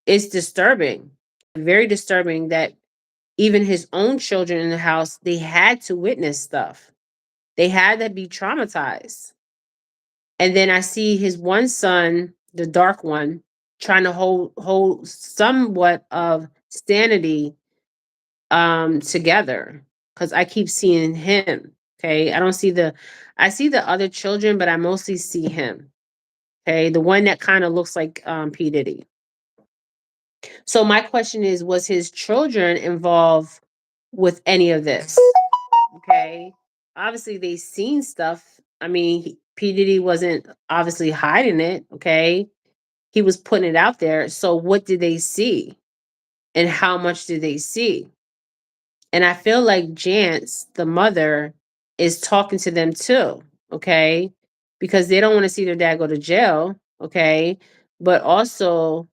It's disturbing. Very disturbing that even his own children in the house, they had to witness stuff. They had to be traumatized. And then I see his one son, the dark one, trying to hold somewhat of sanity together. Cause I keep seeing him. Okay. I see the other children, but I mostly see him. Okay. The one that kind of looks like P. Diddy. So my question is, was his children involved with any of this? Okay. Obviously they seen stuff. I mean, P. Diddy wasn't obviously hiding it. Okay. He was putting it out there. So what did they see? And how much did they see? And I feel like Jance, the mother, is talking to them too. Okay. Because they don't want to see their dad go to jail. Okay. But also,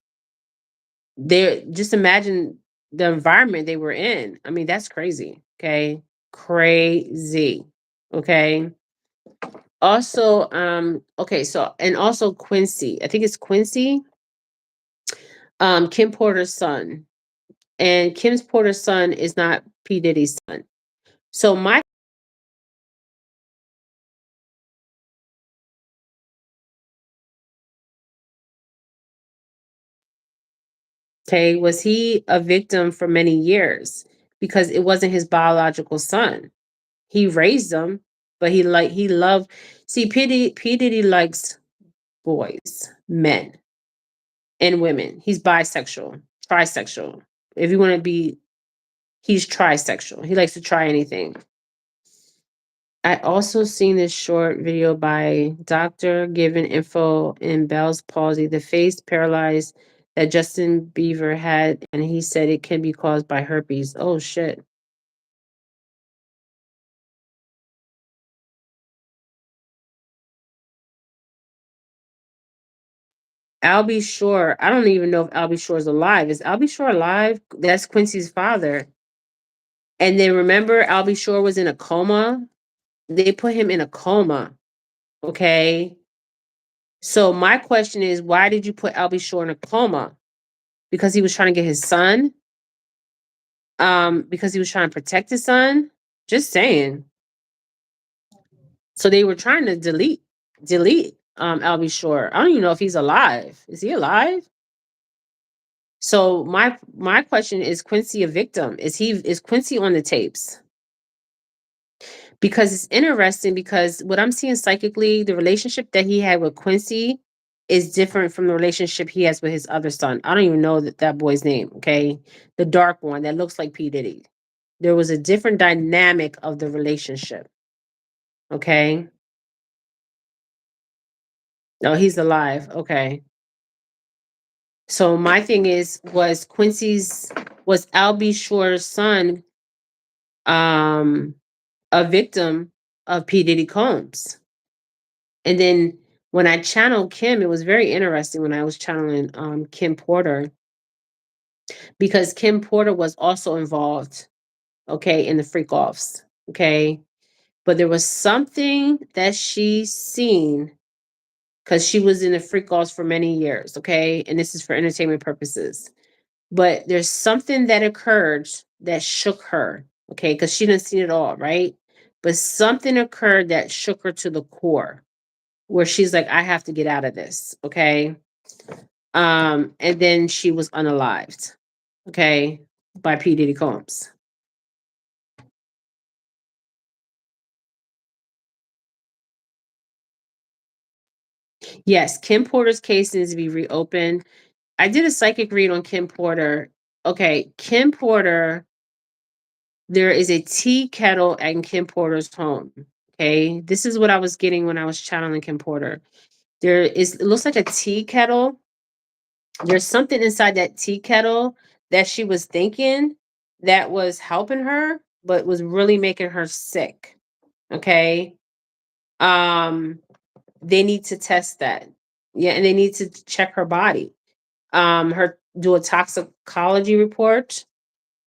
they just imagine the environment they were in. I mean, that's crazy. Okay. Crazy. Okay. Also, okay, so and also Quincy. I think it's Quincy, Kim Porter's son. And Kim's Porter's son is not P. Diddy's son. So my okay, was he a victim for many years? Because it wasn't his biological son. He raised him, but he loved, see, P. Diddy likes boys, men, and women. He's bisexual, trisexual. If you want to be He's trisexual. He likes to try anything. I also seen this short video by doctor giving info in Bell's palsy, the face paralyzed that Justin Bieber had, and he said it can be caused by herpes. Oh shit. Alby Shore. I don't even know if Alby Shore is alive. Is Alby Shore alive? That's Quincy's father. And then remember, Alby Shore was in a coma. They put him in a coma. Okay. So my question is, why did you put Alby Shore in a coma? Because he was trying to get his son? Because he was trying to protect his son? Just saying. So they were trying to delete Alby Shore. I don't even know if he's alive. Is he alive? So my question is, Quincy a victim? Is Quincy on the tapes? Because it's interesting, because what I'm seeing psychically, the relationship that he had with Quincy is different from the relationship he has with his other son. I don't even know that boy's name, okay? The dark one that looks like P. Diddy. There was a different dynamic of the relationship, okay? Oh, he's alive, okay. So my thing is, was Albie Shore's son a victim of P. Diddy Combs? And then when I channeled Kim, it was very interesting when I was channeling Kim Porter, because Kim Porter was also involved, okay, in the freak offs, okay? But there was something that she seen, because she was in the freak offs for many years, okay? And this is for entertainment purposes. But there's something that occurred that shook her, okay? Because she didn't see it all, right? But something occurred that shook her to the core, where she's like, I have to get out of this, okay? And then she was unalived, okay, by P. Diddy Combs. Yes, Kim Porter's case needs to be reopened. I did a psychic read on Kim Porter. Okay, Kim Porter, there is a tea kettle at Kim Porter's home. Okay, this is what I was getting when I was channeling Kim Porter. It looks like a tea kettle. There's something inside that tea kettle that she was thinking that was helping her, but was really making her sick. Okay. Um, they need to test that. Yeah, and they need to check her body. Her do a toxicology report,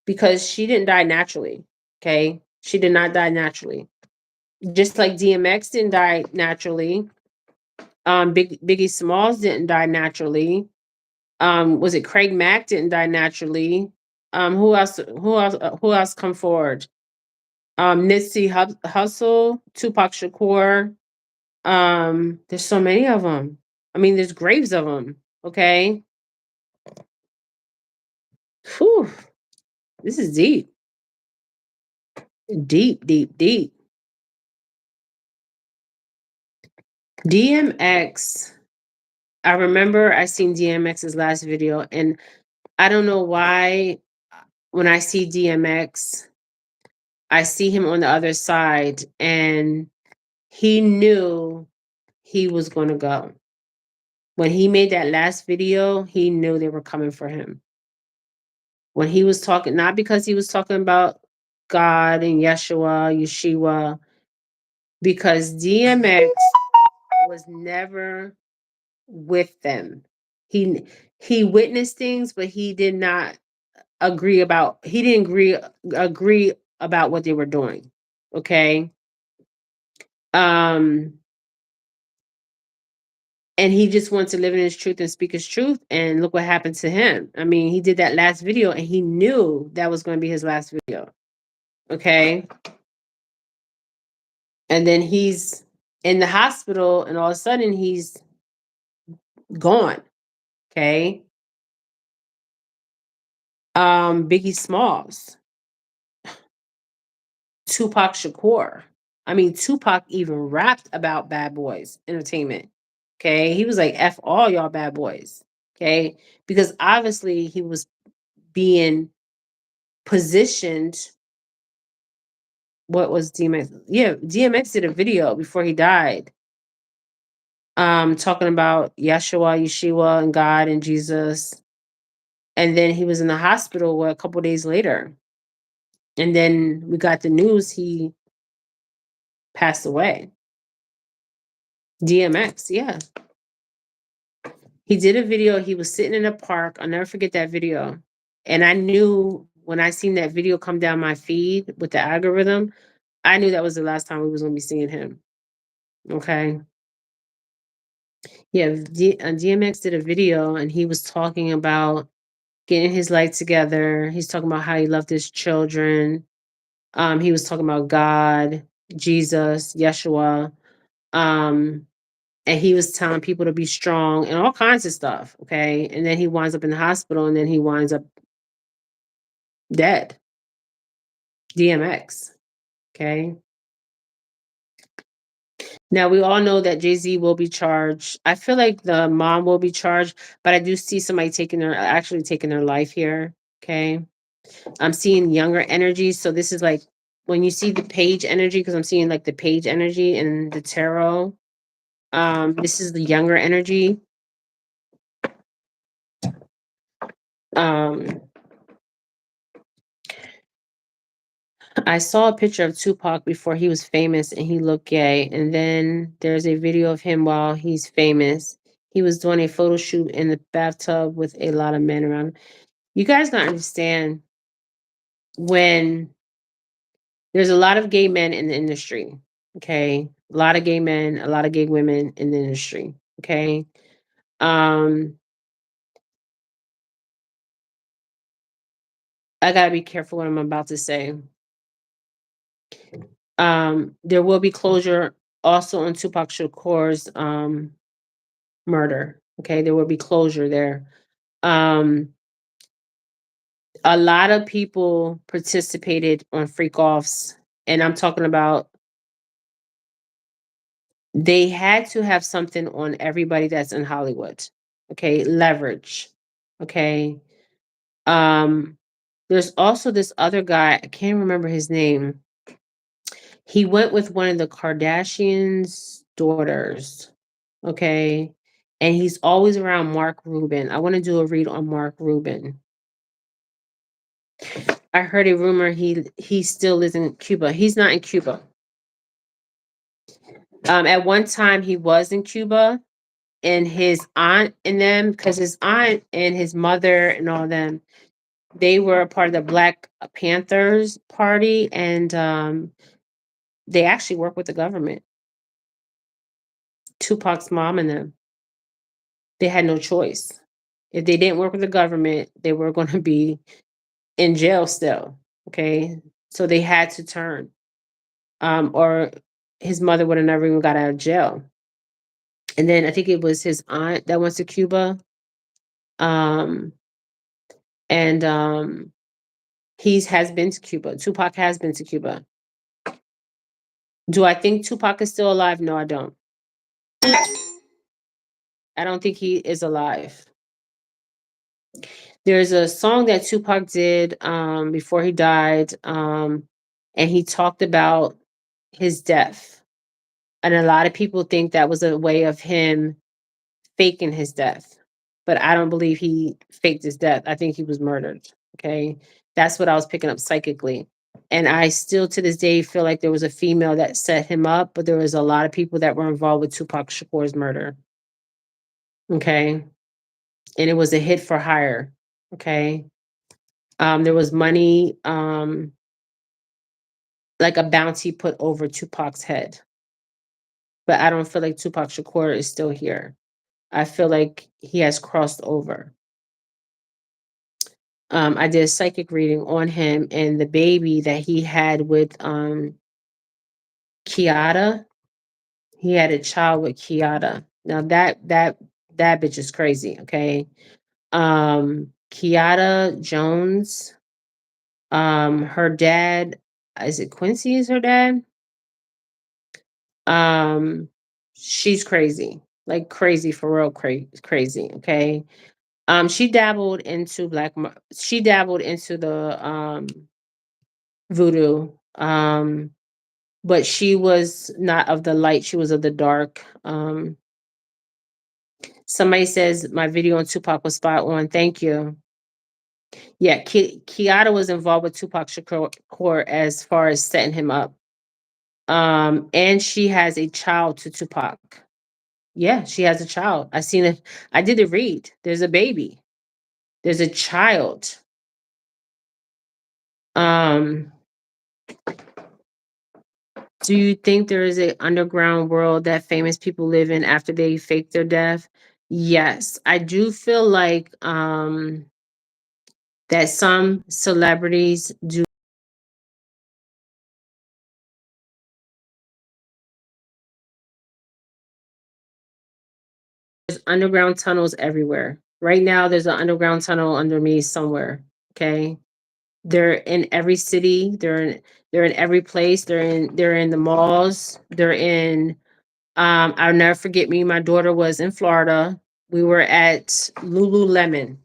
because she didn't die naturally. Okay. She did not die naturally. Just like DMX didn't die naturally. Biggie Smalls didn't die naturally. Was it Craig Mack didn't die naturally? Who else come forward? Nipsey Hussle, Tupac Shakur. There's so many of them. I mean, there's graves of them. Okay. Whew. This is deep. Deep, deep, deep. DMX. I remember I seen DMX's last video, and I don't know why when I see DMX, I see him on the other side, and he knew he was going to go. When he made that last video, he knew they were coming for him. When he was talking, not because he was talking about God and Yeshua, because DMX was never with them. He he witnessed things, but he did not he didn't agree about what they were doing. Okay. Um and he just wanted to live in his truth and speak his truth, and look what happened to him. I mean, he did that last video and he knew that was going to be his last video. Okay. And then he's in the hospital, and all of a sudden he's gone. Okay. Biggie Smalls, Tupac Shakur. I mean, Tupac even rapped about Bad Boys Entertainment. Okay. He was like, F all y'all bad boys. Okay. Because obviously he was being positioned what was DMX? Yeah, DMX did a video before he died, talking about Yeshua, Yeshua, and God and Jesus. And then he was in the hospital a couple days later. And then we got the news he passed away. DMX, yeah. He did a video. He was sitting in a park. I'll never forget that video. And I knew when I seen that video come down my feed with the algorithm, I knew that was the last time we was going to be seeing him. Okay. Yeah, DMX did a video and he was talking about getting his life together. He's talking about how he loved his children. He was talking about God, Jesus, Yeshua. Um, and he was telling people to be strong and all kinds of stuff. Okay. And then he winds up in the hospital and then he winds up dead. DMX. Okay. Now we all know that Jay-Z will be charged. I feel like the mom will be charged, but I do see somebody actually taking their life here. Okay. I'm seeing younger energy. So this is like when you see the page energy, because I'm seeing like the page energy and the tarot. This is the younger energy. Um, I saw a picture of Tupac before he was famous and he looked gay. And then there's a video of him while he's famous. He was doing a photo shoot in the bathtub with a lot of men around. You guys gotta understand when there's a lot of gay men in the industry. Okay. A lot of gay men, a lot of gay women in the industry. Okay. Um, I gotta be careful what I'm about to say. There will be closure also on Tupac Shakur's murder. Okay, there will be closure there. Um, a lot of people participated on freak offs, and I'm talking about they had to have something on everybody that's in Hollywood. Okay, leverage. Okay. Um, there's also this other guy, I can't remember his name. He went with one of the Kardashians' daughters. Okay. And he's always around Mark Rubin. I want to do a read on Mark Rubin. I heard a rumor he still lives in Cuba. He's not in Cuba. At one time he was in Cuba, and his aunt and them, because his aunt and his mother and all them, they were a part of the Black Panthers party, and they actually work with the government. Tupac's mom and them. They had no choice. If they didn't work with the government, they were going to be in jail still. Okay. So they had to turn. Or his mother would have never even got out of jail. And then I think it was his aunt that went to Cuba. Um, and he has been to Cuba. Tupac has been to Cuba. Do I think Tupac is still alive? No, I don't. I don't think he is alive. There's a song that Tupac did before he died, and he talked about his death. And a lot of people think that was a way of him faking his death. But I don't believe he faked his death. I think he was murdered. Okay. That's what I was picking up psychically. And I still to this day feel like there was a female that set him up, but there was a lot of people that were involved with Tupac Shakur's murder. Okay. And it was a hit for hire. Okay. There was money, like a bounty put over Tupac's head. But I don't feel like Tupac Shakur is still here. I feel like he has crossed over. I did a psychic reading on him and the baby that he had with Kiata. He had a child with Kiata. Now that bitch is crazy, okay? Kiata Jones, her dad, is it Quincy is her dad? Um, she's crazy. Like crazy for real crazy, okay? She dabbled into she dabbled into the voodoo. But she was not of the light, she was of the dark. Somebody says my video on Tupac was spot on. Thank you. Yeah, Kiata was involved with Tupac Shakur as far as setting him up. And she has a child to Tupac. Yeah, she has a child. I seen it. I did the read. There's a baby. There's a child. Um, do you think there is an underground world that famous people live in after they fake their death? Yes, I do feel like that some celebrities do. There's underground tunnels everywhere. Right now, there's an underground tunnel under me somewhere. Okay, they're in every city. They're in every place. They're in the malls. They're in. I'll never forget. Me and my daughter was in Florida. We were at Lululemon.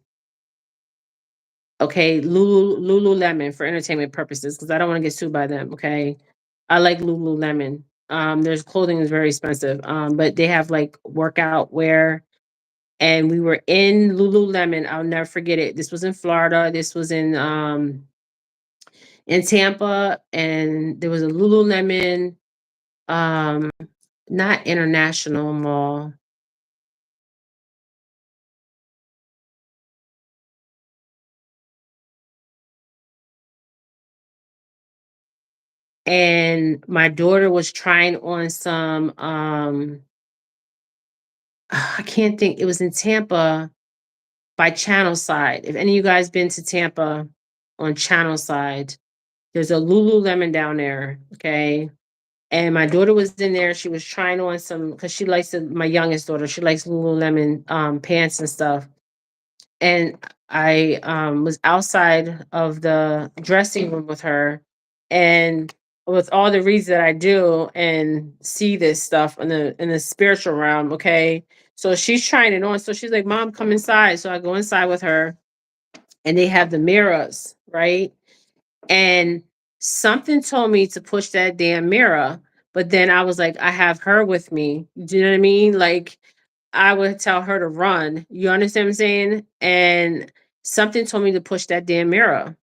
Okay, Lululemon for entertainment purposes because I don't want to get sued by them. Okay, I like Lululemon. Their clothing is very expensive. But they have like workout wear, and we were in Lululemon. I'll never forget it. This was in Florida. This was in Tampa, and there was a Lululemon, um, not international mall. And my daughter was trying on some I can't think, it was in Tampa by Channel Side. If any of you guys been to Tampa on Channel Side, there's a Lululemon down there, okay? And my daughter was in there. She was trying on some because she likes my youngest daughter. She likes Lululemon pants and stuff. And I was outside of the dressing room with her, and with all the reads that I do and see this stuff in the spiritual realm, okay. So she's trying it on. So she's like, "Mom, come inside." So I go inside with her, and they have the mirrors, right? And something told me to push that damn mirror, but then I was like, I have her with me. Do you know what I mean? Like I would tell her to run. You understand what I'm saying? And something told me to push that damn mirror.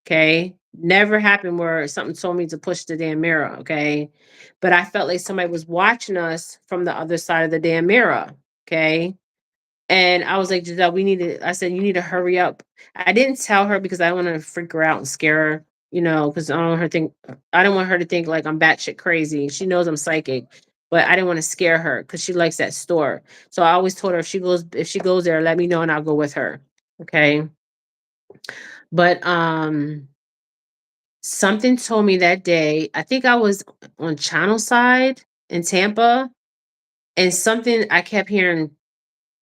Okay. Never happened where something told me to push the damn mirror. Okay. But I felt like somebody was watching us from the other side of the damn mirror. Okay. And I was like, Giselle, I said, you need to hurry up. I didn't tell her because I want to freak her out and scare her, because I don't want her to think like I'm batshit crazy. She knows I'm psychic, but I didn't want to scare her because she likes that store. So I always told her if she goes there, let me know and I'll go with her. Okay. But something told me that day, I think I was on Channel Side in Tampa, and something I kept hearing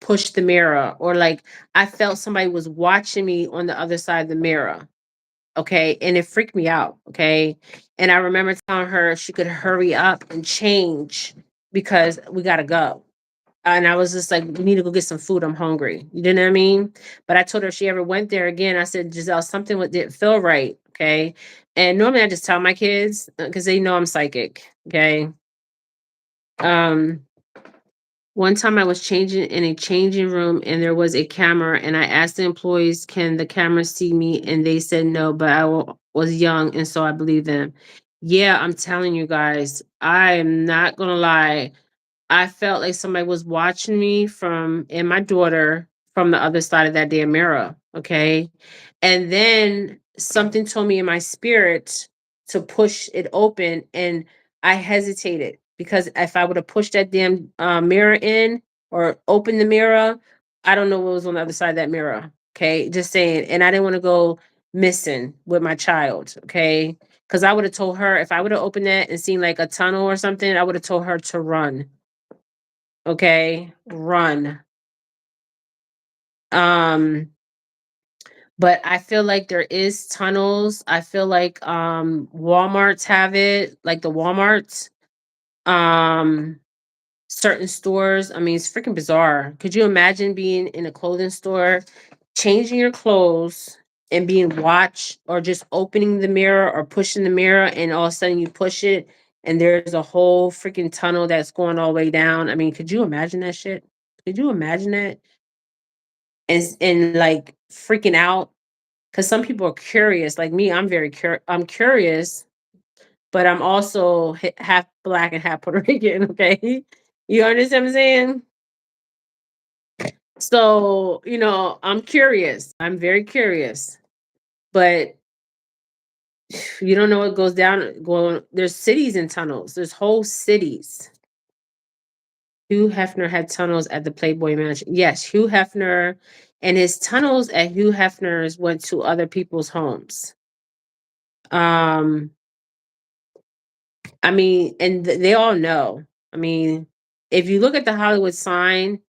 push the mirror, or like I felt somebody was watching me on the other side of the mirror. Okay. And it freaked me out. Okay. And I remember telling her she could hurry up and change because we got to go. And I was just like, we need to go get some food. I'm hungry. You know what I mean? But I told her if she ever went there again, I said, Giselle, something didn't feel right. Okay. And normally I just tell my kids because they know I'm psychic. Okay. Um, One time I was changing in a changing room and there was a camera, and I asked the employees, can the camera see me? And they said no, but was young and so I believe them. Yeah, I'm telling you guys, I am not gonna lie. I felt like somebody was watching me and my daughter from the other side of that damn mirror. Okay. And then something told me in my spirit to push it open, and I hesitated because if I would have pushed that damn mirror in or opened the mirror, I don't know what was on the other side of that mirror. Okay. Just saying. And I didn't want to go missing with my child. Okay. Because I would have told her, if I would have opened that and seen like a tunnel or something, I would have told her to run. Okay, run. Um, but I feel like there is tunnels. I feel like Walmarts have it, like the Walmarts. Um, Certain stores. I mean, it's freaking bizarre. Could you imagine being in a clothing store changing your clothes and being watched, or just opening the mirror or pushing the mirror, and all of a sudden you push it and there's a whole freaking tunnel that's going all the way down. I mean, could you imagine that shit? Could you imagine that? And like freaking out, because some people are curious. Like me, I'm very I'm curious, but I'm also half black and half Puerto Rican. Okay, you understand what I'm saying? So I'm curious. I'm very curious, but you don't know what goes down. Going There's cities and tunnels. There's whole cities. Hugh Hefner had tunnels at the Playboy Mansion. Yes, Hugh Hefner, and his tunnels at Hugh Hefner's went to other people's homes. Um, I mean, and they all know. I mean, if you look at the Hollywood sign,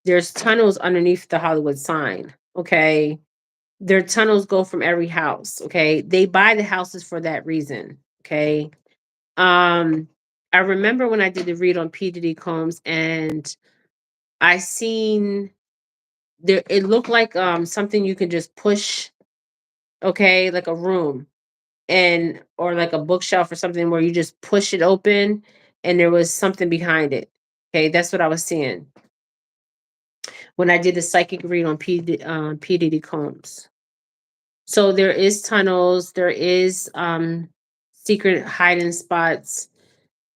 there's tunnels underneath the Hollywood sign. Okay. Their tunnels go from every house. Okay. They buy the houses for that reason. Okay. Um, I remember when I did the read on P. Diddy Combs, and I seen there, it looked like something you can just push, okay, like a room, and or like a bookshelf or something where you just push it open and there was something behind it. Okay, that's what I was seeing when I did the psychic read on P. Diddy Combs. So there is tunnels, there is secret hiding spots.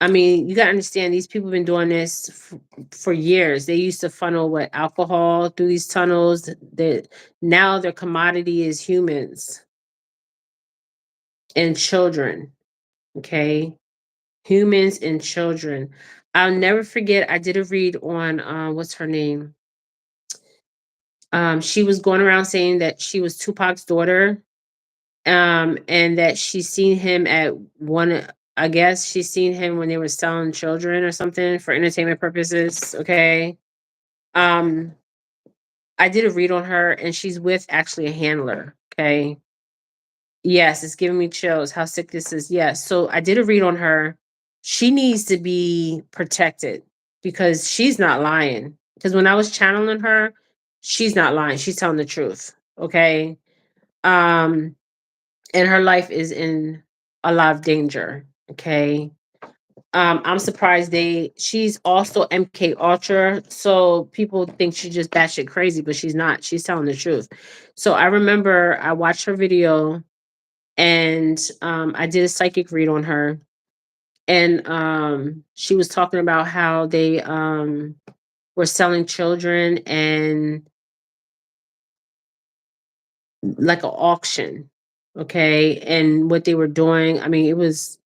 I mean, you gotta understand, these people have been doing this for years. They used to funnel what alcohol through these tunnels. That now their commodity is humans and children. Okay, humans and children. I'll never forget. I did a read on what's her name. She was going around saying that she was Tupac's daughter, and that she's seen him at one. I guess she's seen him when they were selling children or something for entertainment purposes. Okay. Um, I did a read on her, and she's with actually a handler. Okay. Yes, it's giving me chills how sick this is. Yes. So I did a read on her. She needs to be protected because she's not lying. Because when I was channeling her, she's not lying. She's telling the truth. Okay. Um, and her life is in a lot of danger. Okay. I'm surprised she's also MK Ultra, so people think she's just batshit crazy, but she's not. She's telling the truth. So I remember I watched her video, and I did a psychic read on her, and she was talking about how they were selling children, and like an auction, okay, and what they were doing. I mean, it was,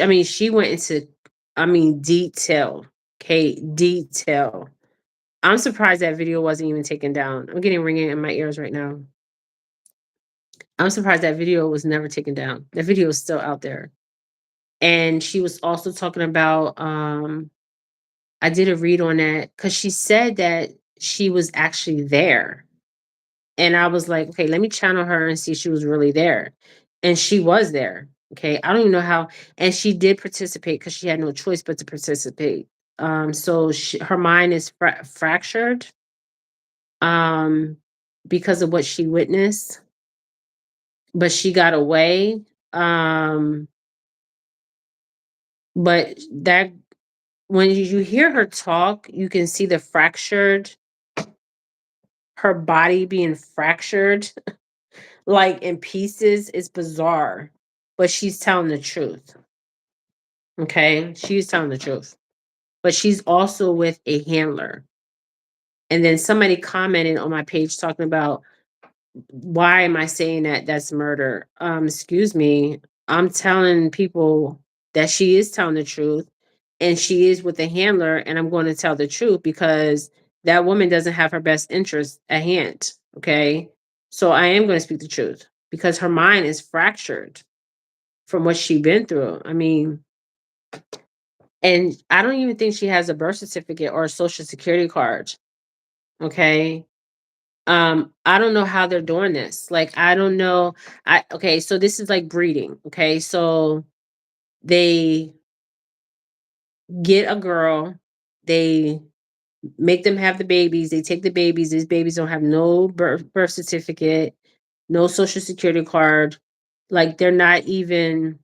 I mean, she went into, I mean, detail, okay, detail. I'm surprised that video wasn't even taken down. I'm getting ringing in my ears right now. I'm surprised that video was never taken down. The video is still out there. And she was also talking about, I did a read on that because she said that she was actually there. And I was like, okay, let me channel her and see if she was really there. And she was there. Okay. I don't even know how. And she did participate because she had no choice but to participate. So her mind is fractured um, because of what she witnessed, but she got away. Um, but that when you hear her talk, you can see the fractured, her body being fractured like in pieces. It's bizarre, but she's telling the truth. Okay, she's telling the truth, but she's also with a handler. And then somebody commented on my page talking about, why am I saying that that's murder? Excuse me. I'm telling people that she is telling the truth, and she is with a handler, and I'm going to tell the truth because that woman doesn't have her best interest at hand. Okay. So I am going to speak the truth because her mind is fractured from what she's been through. I mean, and I don't even think she has a birth certificate or a social security card. Okay. I don't know how they're doing this. Like, I don't know. Okay, so this is like breeding. Okay, so they get a girl, they make them have the babies. They take the babies. These babies don't have no birth certificate, no social security card. Like they're not even,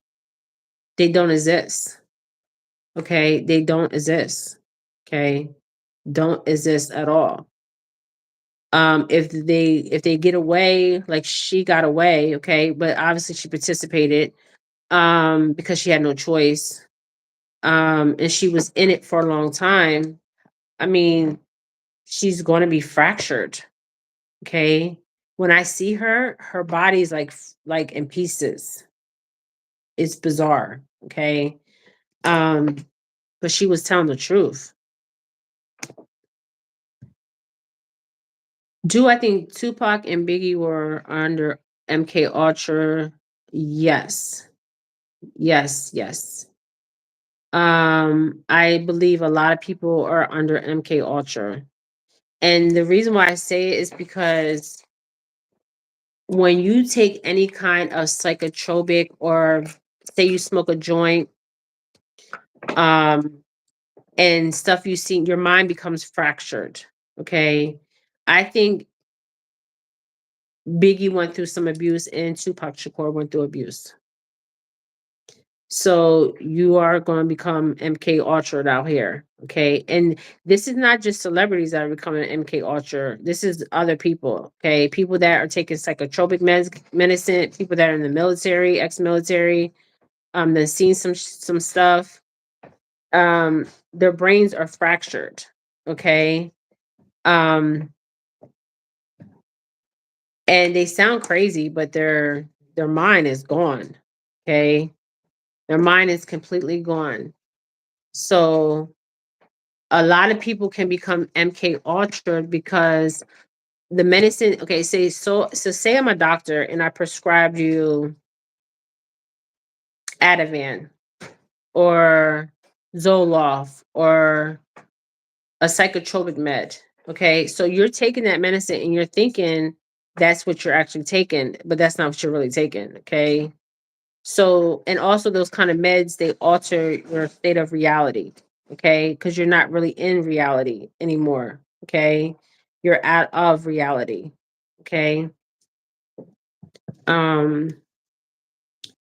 they don't exist. Okay. They don't exist. Okay. Don't exist at all. If they get away, like she got away, okay, but obviously she participated because she had no choice. And she was in it for a long time. I mean, she's going to be fractured. Okay. When I see her, her body's like in pieces. It's bizarre. Okay. Um, but she was telling the truth. Do I think Tupac and Biggie were under MK Ultra? Yes. Yes, yes. I believe a lot of people are under MK Ultra. And the reason why I say it is because when you take any kind of psychotropic, or say you smoke a joint, um, and stuff you see, your mind becomes fractured. Okay. I think Biggie went through some abuse and Tupac Shakur went through abuse. So you are going to become MK Ultra out here. Okay. And this is not just celebrities that are becoming MK Ultra. This is other people. Okay. People that are taking psychotropic medicine, people that are in the military, ex-military, that seen some stuff. Their brains are fractured. Okay. Um, and they sound crazy, but their mind is gone. Okay. Their mind is completely gone. So a lot of people can become MK Ultra because the medicine, okay, so say I'm a doctor and I prescribe you Ativan or Zoloft or a psychotropic med. Okay. So you're taking that medicine and you're thinking that's what you're actually taking, but that's not what you're really taking. Okay. So, and also those kind of meds, they alter your state of reality. Okay. Because you're not really in reality anymore. Okay. You're out of reality. Okay. Um,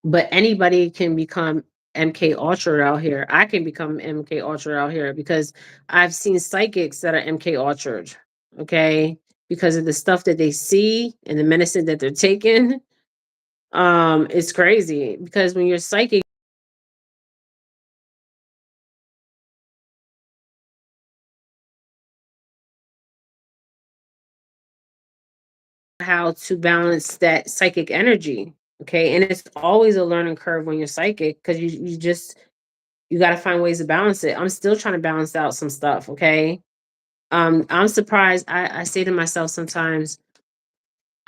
but anybody can become MK Ultra out here. I can become MK Ultra out here because I've seen psychics that are MK Ultra. Okay. Because of the stuff that they see and the medicine that they're taking. It's crazy because when you're psychic, how to balance that psychic energy. Okay. And it's always a learning curve when you're psychic because you got to find ways to balance it. I'm still trying to balance out some stuff. Okay. I'm surprised. I say to myself sometimes,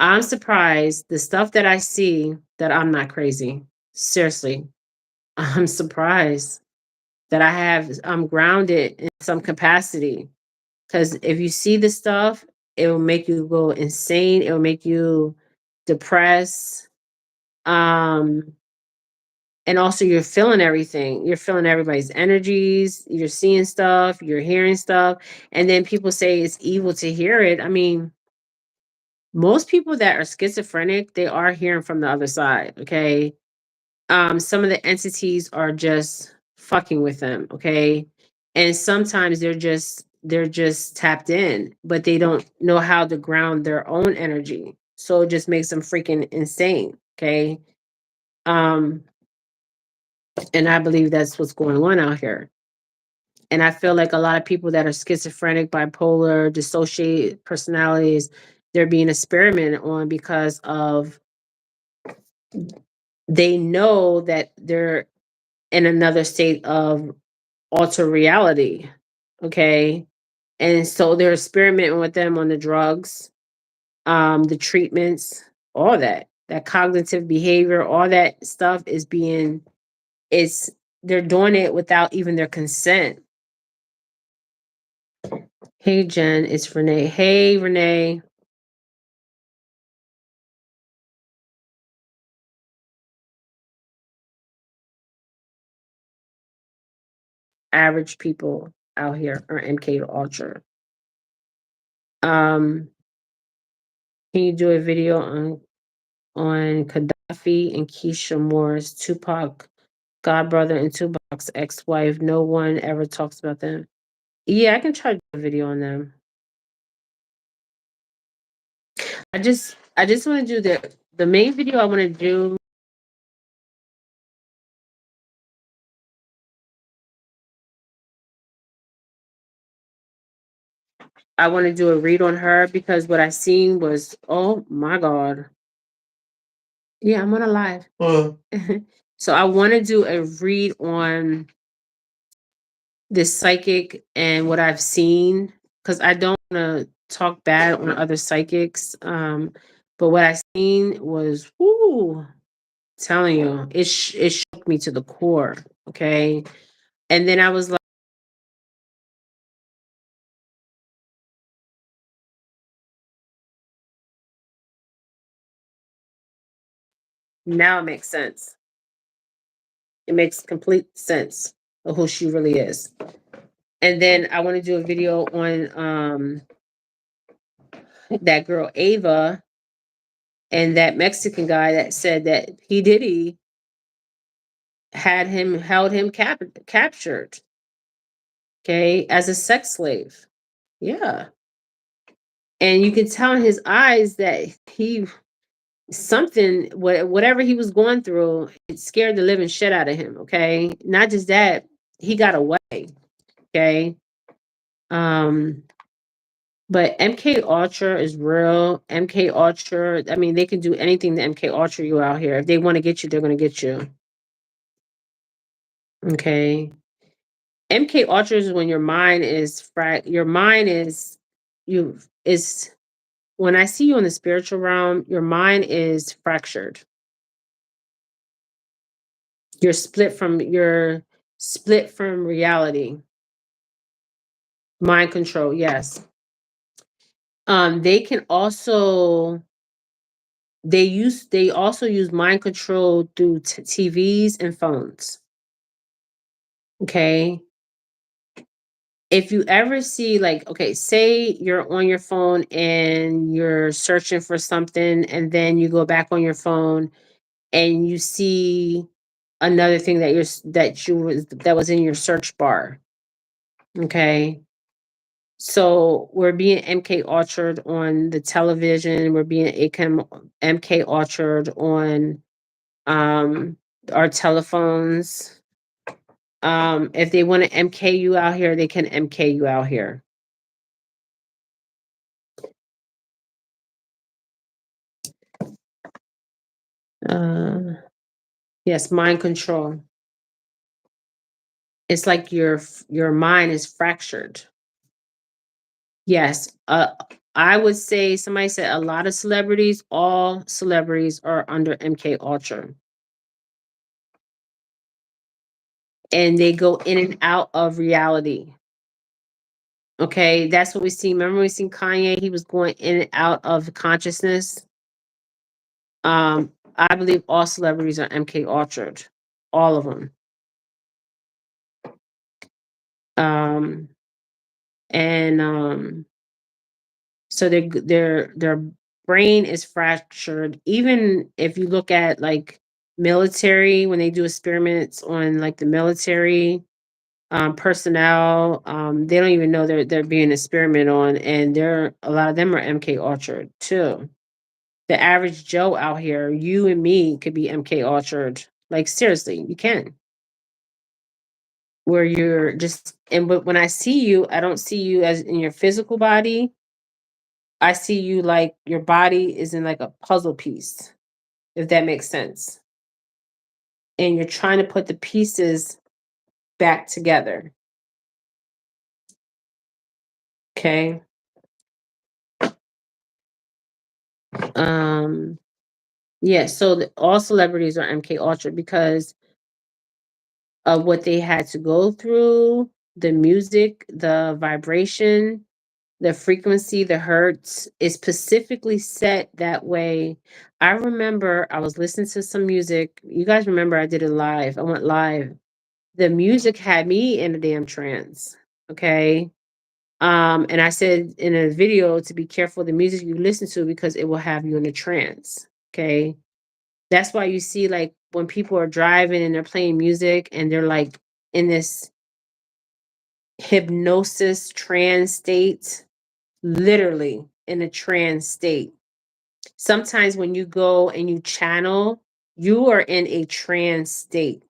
I'm surprised the stuff that I see that I'm not crazy. Seriously. I'm surprised that I'm grounded in some capacity. Because if you see the stuff, it will make you go insane. It will make you depressed. Um, and also you're feeling everything. You're feeling everybody's energies. You're seeing stuff. You're hearing stuff. And then people say it's evil to hear it. I mean, most people that are schizophrenic, they are hearing from the other side. Okay. Some of the entities are just fucking with them. Okay. And sometimes they're just tapped in, but they don't know how to ground their own energy. So it just makes them freaking insane. Okay. Um, and I believe that's what's going on out here. And I feel like a lot of people that are schizophrenic, bipolar, dissociated personalities, they're being experimented on because of they know that they're in another state of alter reality. Okay. And so they're experimenting with them on the drugs, the treatments, all that. That cognitive behavior, all that stuff is being it's they're doing it without even their consent. Hey Jen, it's Renee. Hey Renee. Average people out here are MK Ultra. Um, can you do a video on Gaddafi and Keisha Moore's Tupac godbrother and Tupac's ex-wife? No one ever talks about them. Yeah, I can try to do a video on them. I just want to do the main video I want to do. I want to do a read on her because what I seen was, oh my God. Yeah, I'm on a live. So I want to do a read on this psychic and what I've seen because I don't want to talk bad on other psychics. But what I seen was, whoo, telling you, it shook me to the core. Okay, and then I was like, now it makes sense. It makes complete sense of who she really is. And then I want to do a video on that girl Ava and that Mexican guy that said that he Diddy held him captured, okay, as a sex slave. Yeah. And you can tell in his eyes that he something whatever he was going through, it scared the living shit out of him, okay? Not just that, he got away, okay? Um but MK Ultra is real. MK Ultra, I mean, they can do anything to MK Ultra you out here. If they want to get you, they're going to get you. Okay. MK Ultra is when your mind is your mind is you is when I see you in the spiritual realm, your mind is fractured. You're split from reality. Mind control, yes. They can also they also use mind control through TVs and phones. Okay. If you ever see, like, okay, say you're on your phone and you're searching for something, and then you go back on your phone and you see another thing that was in your search bar. Okay. So we're being MK Ultra'd on the television. We're being MK Ultra'd on um, our telephones. If they want to MK you out here, they can MK you out here. Yes, mind control. It's like your mind is fractured. Yes. I would say somebody said a lot of celebrities, all celebrities are under MK Ultra. And they go in and out of reality. Okay, that's what we see. Remember we seen Kanye, he was going in and out of consciousness. I believe all celebrities are MK Ultra'd. All of them. Um, and so their brain is fractured. Even if you look at like military, when they do experiments on like the military personnel, they don't even know they're being experimented on, and a lot of them are MK Ultra too. The average Joe out here, you and me, could be MK Ultra. Like seriously, you can. Where you're just but when I see you, I don't see you as in your physical body. I see you like your body is in like a puzzle piece, if that makes sense. And you're trying to put the pieces back together. Okay. Um, yeah, so all celebrities are MK Ultra because of what they had to go through, the music, the vibration, the frequency, the hertz is specifically set that way. I remember I was listening to some music. You guys remember I did it live. I went live. The music had me in a damn trance. Okay. And I said in a video to be careful the music you listen to because it will have you in a trance. Okay. That's why you see like when people are driving and they're playing music and they're like in this hypnosis trance state, literally in a trance state. Sometimes when you go and you channel, you are in a trance state.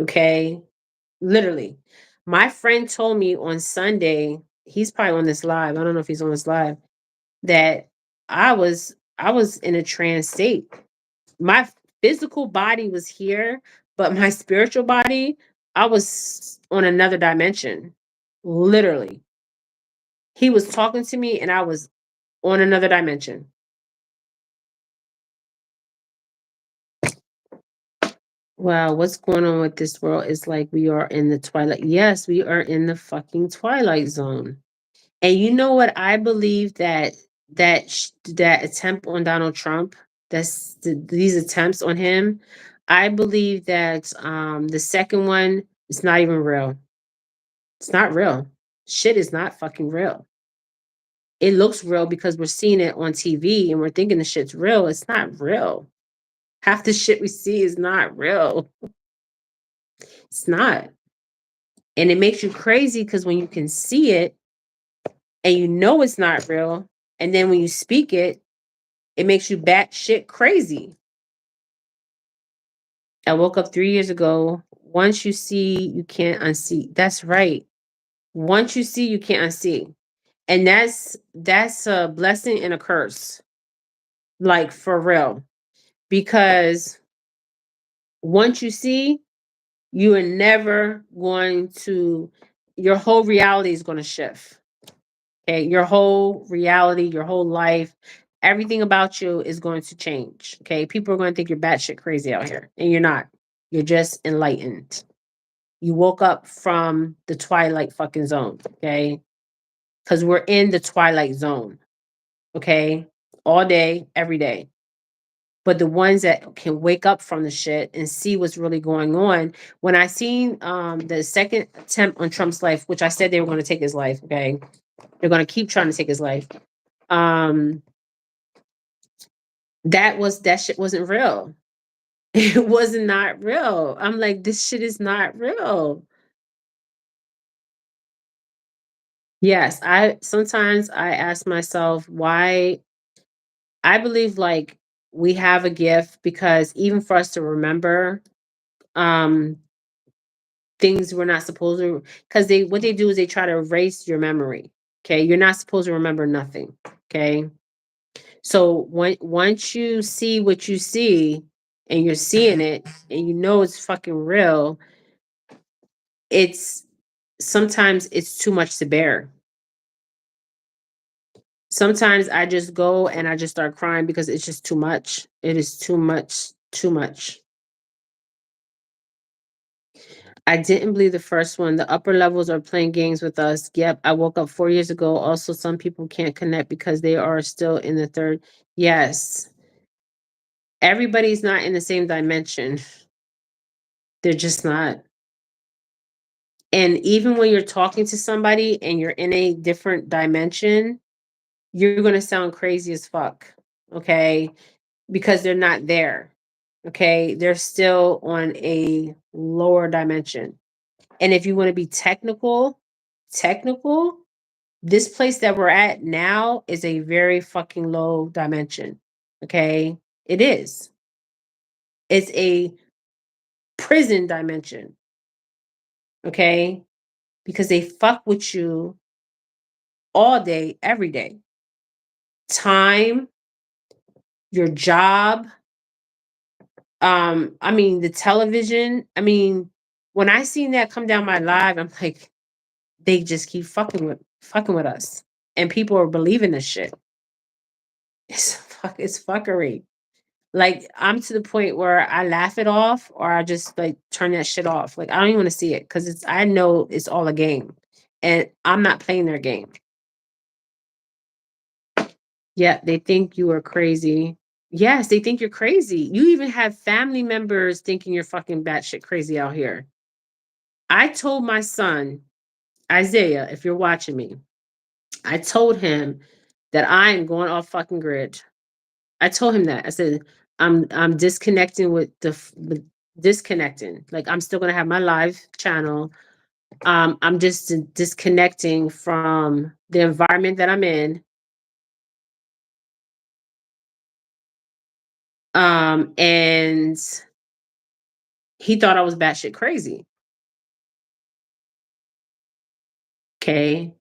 Okay. Literally. My friend told me on Sunday, he's probably on this live. I don't know if he's on this live, that I was in a trance state. My physical body was here, but my spiritual body, I was on another dimension. Literally. He was talking to me and I was on another dimension. Wow, what's going on with this world is like we are in the twilight. Yes, we are in the fucking twilight zone. And you know what? I believe that that attempt on Donald Trump, these attempts on him, I believe that the second one is not even real. It's not real. Shit is not fucking real. It looks real because we're seeing it on TV and we're thinking the shit's real. It's not real. Half the shit we see is not real. It's not. And it makes you crazy because when you can see it and you know it's not real, and then when you speak it, it makes you batshit crazy. I woke up 3 years ago. Once you see, you can't unsee. That's right. Once you see, you can't unsee. And that's a blessing and a curse. Like for real. Because once you see, you are never going to, your whole reality is going to shift. Okay. Your whole reality, your whole life, everything about you is going to change. Okay. People are going to think you're batshit crazy out here, and you're not. You're just enlightened. You woke up from the twilight fucking zone. Okay. Because we're in the twilight zone. Okay. All day, every day. But the ones that can wake up from the shit and see what's really going on. When I seen the second attempt on Trump's life, which I said they were going to take his life, okay, they're going to keep trying to take his life. Um, that shit wasn't real. It was not real. I'm like, this shit is not real. Yes, I sometimes I ask myself why. I believe like we have a gift because even for us to remember um things we're not supposed to, because they what they do is they try to erase your memory. Okay. You're not supposed to remember nothing. Okay. So once you see what you see and you're seeing it and you know it's fucking real, it's sometimes it's too much to bear. Sometimes I just go and I just start crying because it's just too much. It is too much, too much. I didn't believe the first one. The upper levels are playing games with us. Yep, I woke up 4 years ago. Also, some people can't connect because they are still in the third. Yes. Everybody's not in the same dimension. They're just not. And even when you're talking to somebody and you're in a different dimension, you're going to sound crazy as fuck. Okay? Because they're not there. Okay? They're still on a lower dimension. And if you want to be technical, this place that we're at now is a very fucking low dimension. Okay? It is. It's a prison dimension. Okay? Because they fuck with you all day, every day. Time, your job, I mean the television. I mean, when I seen that come down my live, I'm like, they just keep fucking with us. And people are believing this shit. It's fuckery. Like I'm to the point where I laugh it off or I just like turn that shit off. Like I don't even want to see it because it's I know it's all a game. And I'm not playing their game. Yeah, they think you are crazy. Yes, they think you're crazy. You even have family members thinking you're fucking batshit crazy out here. I told my son, Isaiah, if you're watching me, I told him that I'm going off fucking grid. I told him that. I said, I'm disconnecting with disconnecting. Like, I'm still gonna have my live channel. I'm just disconnecting from the environment that I'm in. And he thought I was batshit crazy. Okay.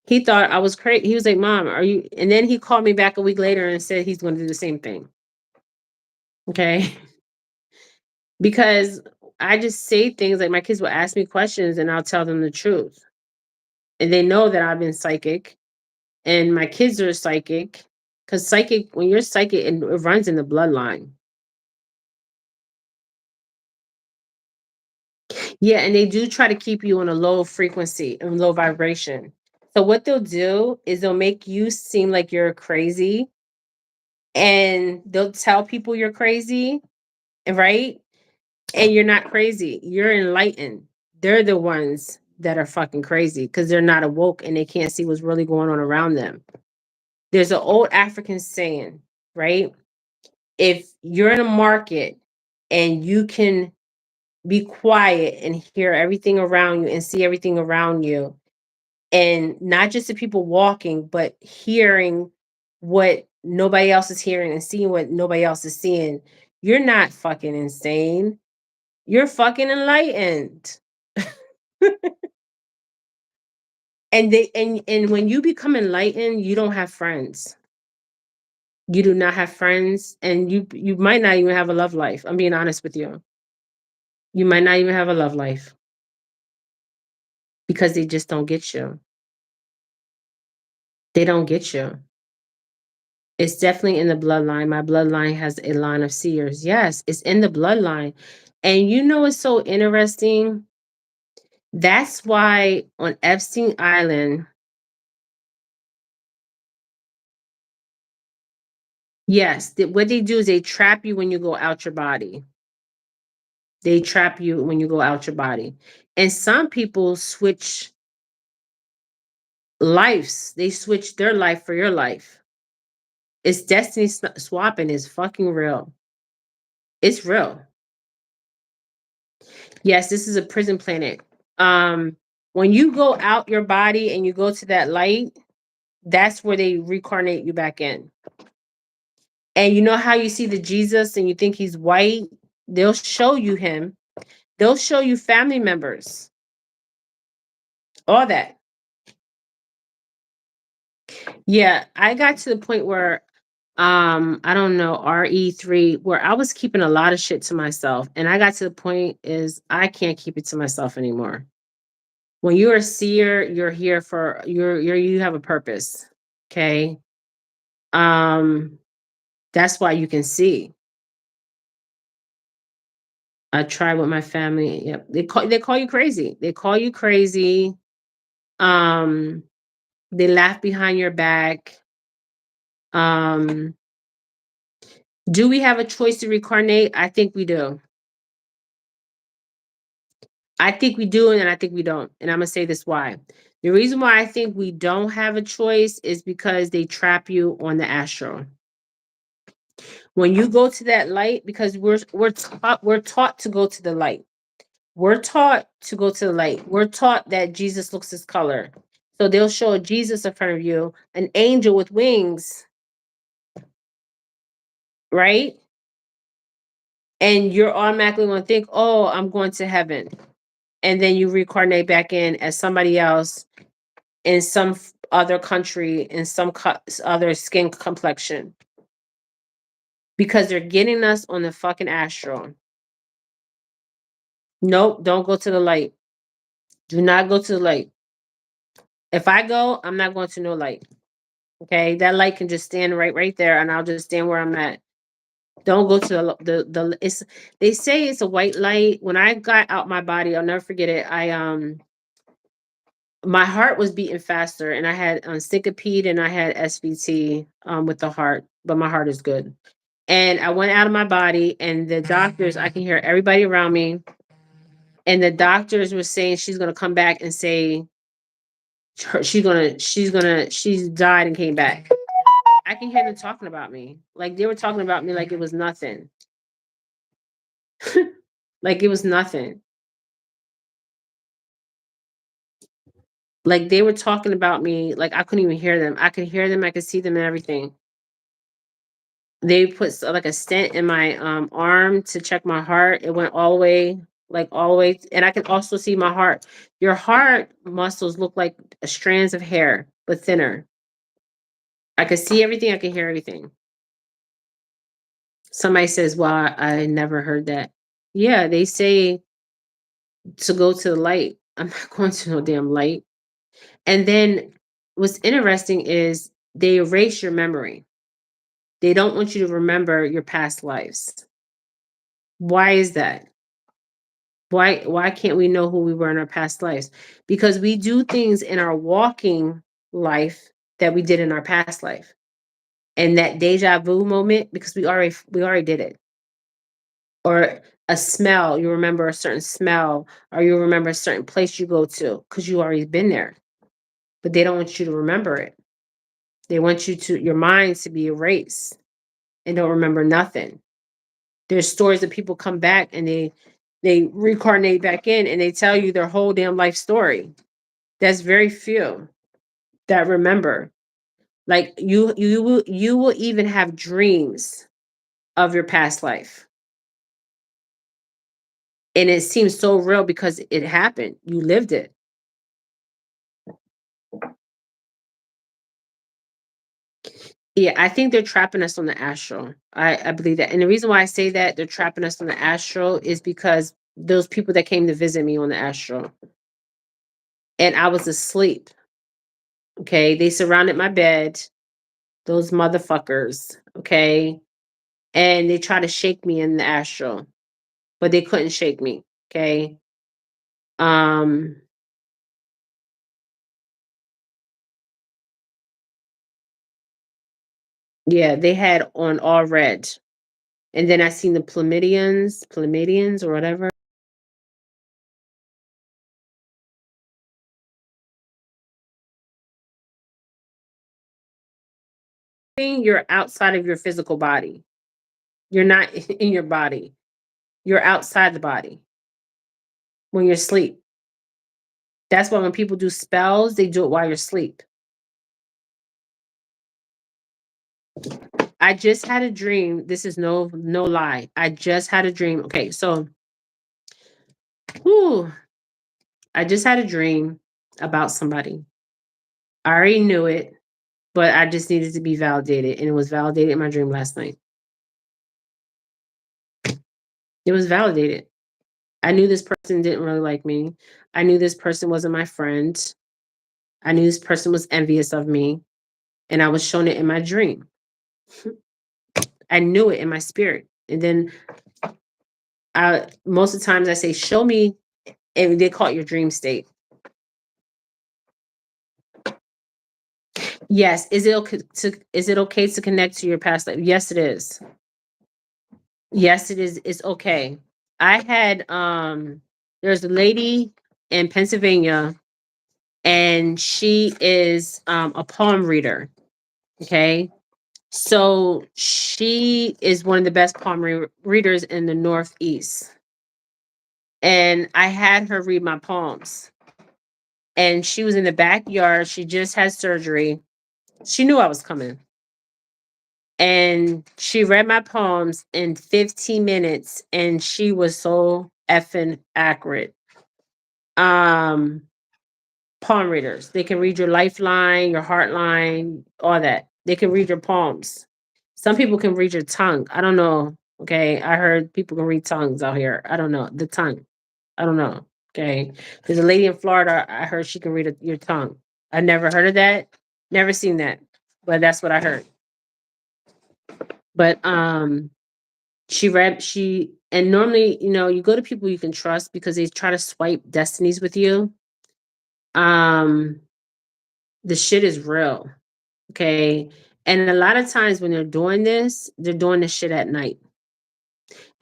He thought I was crazy. He was like, "Mom, are you?" And then he called me back a week later and said he's going to do the same thing. Okay. Because I just say things like my kids will ask me questions and I'll tell them the truth. And they know that I've been psychic and my kids are psychic. Because psychic, when you're psychic, it runs in the bloodline. Yeah, and they do try to keep you on a low frequency and low vibration. So what they'll do is they'll make you seem like you're crazy and they'll tell people you're crazy, right? And you're not crazy. You're enlightened. They're the ones that are fucking crazy because they're not awoke and they can't see what's really going on around them. There's an old African saying, right? If you're in a market and you can be quiet and hear everything around you and see everything around you, and not just the people walking, but hearing what nobody else is hearing and seeing what nobody else is seeing, you're not fucking insane. You're fucking enlightened. And when you become enlightened, you don't have friends. You do not have friends, and you might not even have a love life. I'm being honest with you. You might not even have a love life because they just don't get you. They don't get you. It's definitely in the bloodline. My bloodline has a line of seers. Yes, it's in the bloodline. And you know what's so interesting? That's why on Epstein Island, yes, what they do is they trap you when you go out your body. They trap you when you go out your body. And some people switch lives. They switch their life for your life. It's destiny swapping is fucking real. It's real. Yes, this is a prison planet. When you go out your body and you go to that light, that's where they reincarnate you back in. And you know how you see the Jesus and you think he's white? They'll show you him. They'll show you family members. All that. Yeah, I got to the point where I don't know, RE3, where I was keeping a lot of shit to myself. And I got to the point is I can't keep it to myself anymore. When you're a seer, you're here for you have a purpose. Okay. Um, that's why you can see. I try with my family. Yep. They call you crazy. They call you crazy. Um, they laugh behind your back. Um, do we have a choice to reincarnate? I think we do. I think we do, and I think we don't. And I'm gonna say this why. The reason why I think we don't have a choice is because they trap you on the astral. When you go to that light, because we're taught to go to the light. We're taught to go to the light. We're taught that Jesus looks his color. So they'll show a Jesus in front of you, an angel with wings, right? And you're automatically going to think, oh, I'm going to heaven. And then you reincarnate back in as somebody else in some other country, in some other skin complexion. Because they're getting us on the fucking astral. Nope, don't go to the light. Do not go to the light. If I go, I'm not going to no light. Okay, that light can just stand right there, and I'll just stand where I'm at. Don't go to the. It's they say it's a white light. When I got out my body, I'll never forget it. My heart was beating faster, and I had syncope and I had SVT with the heart, but my heart is good. And I went out of my body, and the doctors, I can hear everybody around me, and the doctors were saying she's gonna come back and say She's died and came back. I can hear them talking about me. Like they were talking about me like it was nothing. Like it was nothing. Like they were talking about me like I couldn't even hear them. I could hear them, I could see them and everything. They put like a stent in my arm to check my heart. It went all the way, like all the way, and I can also see my heart. Your heart muscles look like strands of hair, but thinner. I can see everything, I can hear everything. Somebody says, "Well, I never heard that." Yeah, they say to go to the light. I'm not going to no damn light. And then what's interesting is they erase your memory. They don't want you to remember your past lives. Why is that? Why can't we know who we were in our past lives? Because we do things in our walking life that we did in our past life. And that deja vu moment, because we already did it. Or a smell, you remember a certain smell, or you remember a certain place you go to because you already been there. But they don't want you to remember it. They want your mind to be erased and don't remember nothing. There's stories that people come back and they reincarnate back in and they tell you their whole damn life story. That's very few that remember. Like you will even have dreams of your past life. And it seems so real because it happened. You lived it. Yeah, I think they're trapping us on the astral. I believe that. And the reason why I say that they're trapping us on the astral is because those people that came to visit me on the astral and I was asleep. Okay. They surrounded my bed, those motherfuckers. Okay. And they tried to shake me in the astral, but they couldn't shake me. Okay. Um, yeah, they had on all red. And then I seen the Plamidians or whatever. You're outside of your physical body. You're not in your body. You're outside the body when you're asleep. That's why when people do spells, they do it while you're asleep. I just had a dream. This is no lie. I just had a dream. Okay, so whew, I just had a dream about somebody. I already knew it, but I just needed to be validated, and it was validated in my dream last night. It was validated. I knew this person didn't really like me. I knew this person wasn't my friend. I knew this person was envious of me, and I was shown it in my dream. I knew it in my spirit. And then most of the times I say, show me, and they call it your dream state. Yes. Is it okay to connect to your past life? Yes, it is. Yes, it is. It's okay. I had there's a lady in Pennsylvania and she is a palm reader. Okay. So she is one of the best palm readers in the Northeast. And I had her read my palms. And she was in the backyard. She just had surgery. She knew I was coming. And she read my poems in 15 minutes and she was so effing accurate. Um Palm readers. They can read your lifeline, your heartline, all that. They can read your palms. Some people can read your tongue. I don't know. Okay. I heard people can read tongues out here. I don't know. The tongue. I don't know. Okay. There's a lady in Florida. I heard she can read your tongue. I never heard of that. Never seen that. But that's what I heard. But she and normally, you go to people you can trust because they try to swipe destinies with you. Um the shit is real. Okay. And a lot of times when they're doing this shit at night.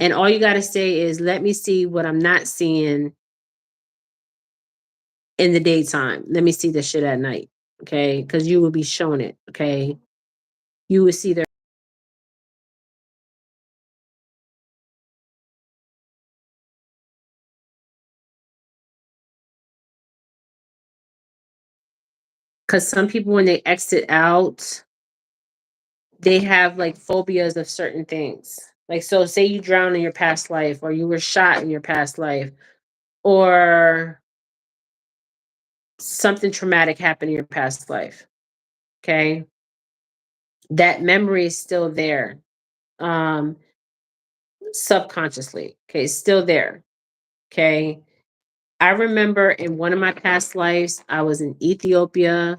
And all you got to say is, let me see what I'm not seeing in the daytime. Let me see the shit at night. Okay. Because you will be shown it. Okay. You will see their. Because some people, when they exit out, they have like phobias of certain things. Like, so say you drowned in your past life, or you were shot in your past life, or something traumatic happened in your past life. Okay. That memory is still there. Um, Subconsciously. Okay, it's still there. Okay. I remember in one of my past lives, I was in Ethiopia.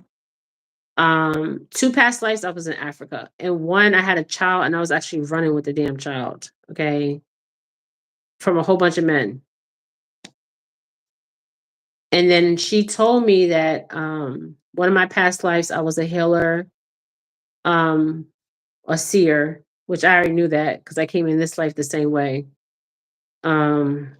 Two past lives, I was in Africa. And one, I had a child and I was actually running with the damn child. Okay. From a whole bunch of men. And then she told me that one of my past lives, I was a healer, um, a seer, which I already knew that because I came in this life the same way. Um,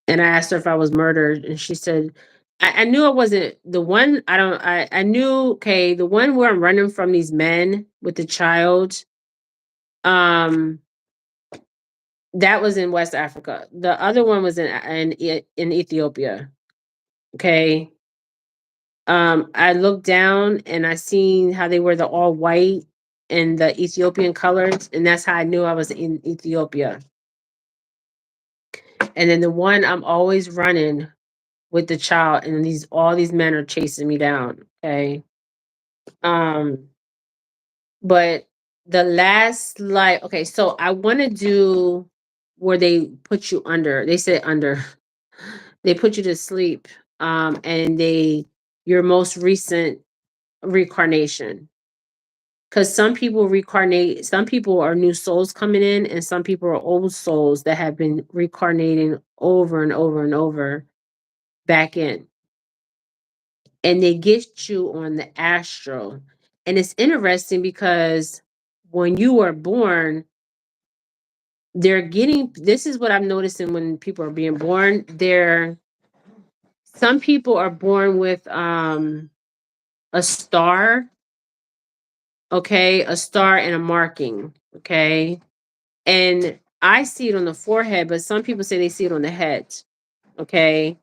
and I asked her if I was murdered, and she said, I knew I wasn't the one. I knew, okay, the one where I'm running from these men with the child, um, that was in West Africa. The other one was in Ethiopia. Okay. I looked down and I seen how they were the all white and the Ethiopian colors, and that's how I knew I was in Ethiopia. And then the one I'm always running with the child, and all these men are chasing me down. Okay. Um, but the last life, okay, so I want to do where they put you under. They said under. They put you to sleep. And your most recent reincarnation. Because some people reincarnate, some people are new souls coming in, and some people are old souls that have been reincarnating over and over and over back in. And they get you on the astral. And it's interesting because when you are born, they're getting, this is what I'm noticing when people are being born. Some people are born with a star, okay, a star and a marking, okay. And I see it on the forehead, but some people say they see it on the head, okay.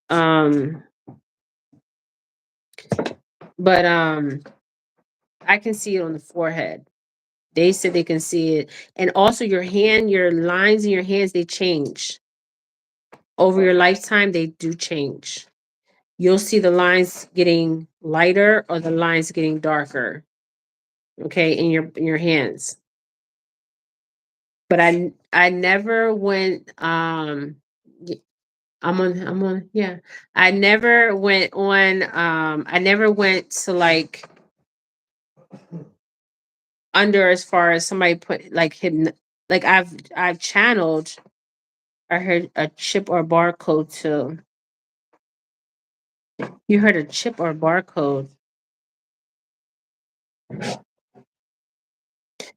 Um, but I can see it on the forehead. They said they can see it. And also your lines in your hands, they change. Over your lifetime, they do change. You'll see the lines getting lighter or the lines getting darker. Okay, in your hands. But I never went I'm on yeah. I never went to like under, as far as somebody put like hidden, like I've channeled. I heard a chip or barcode too. You heard a chip or barcode.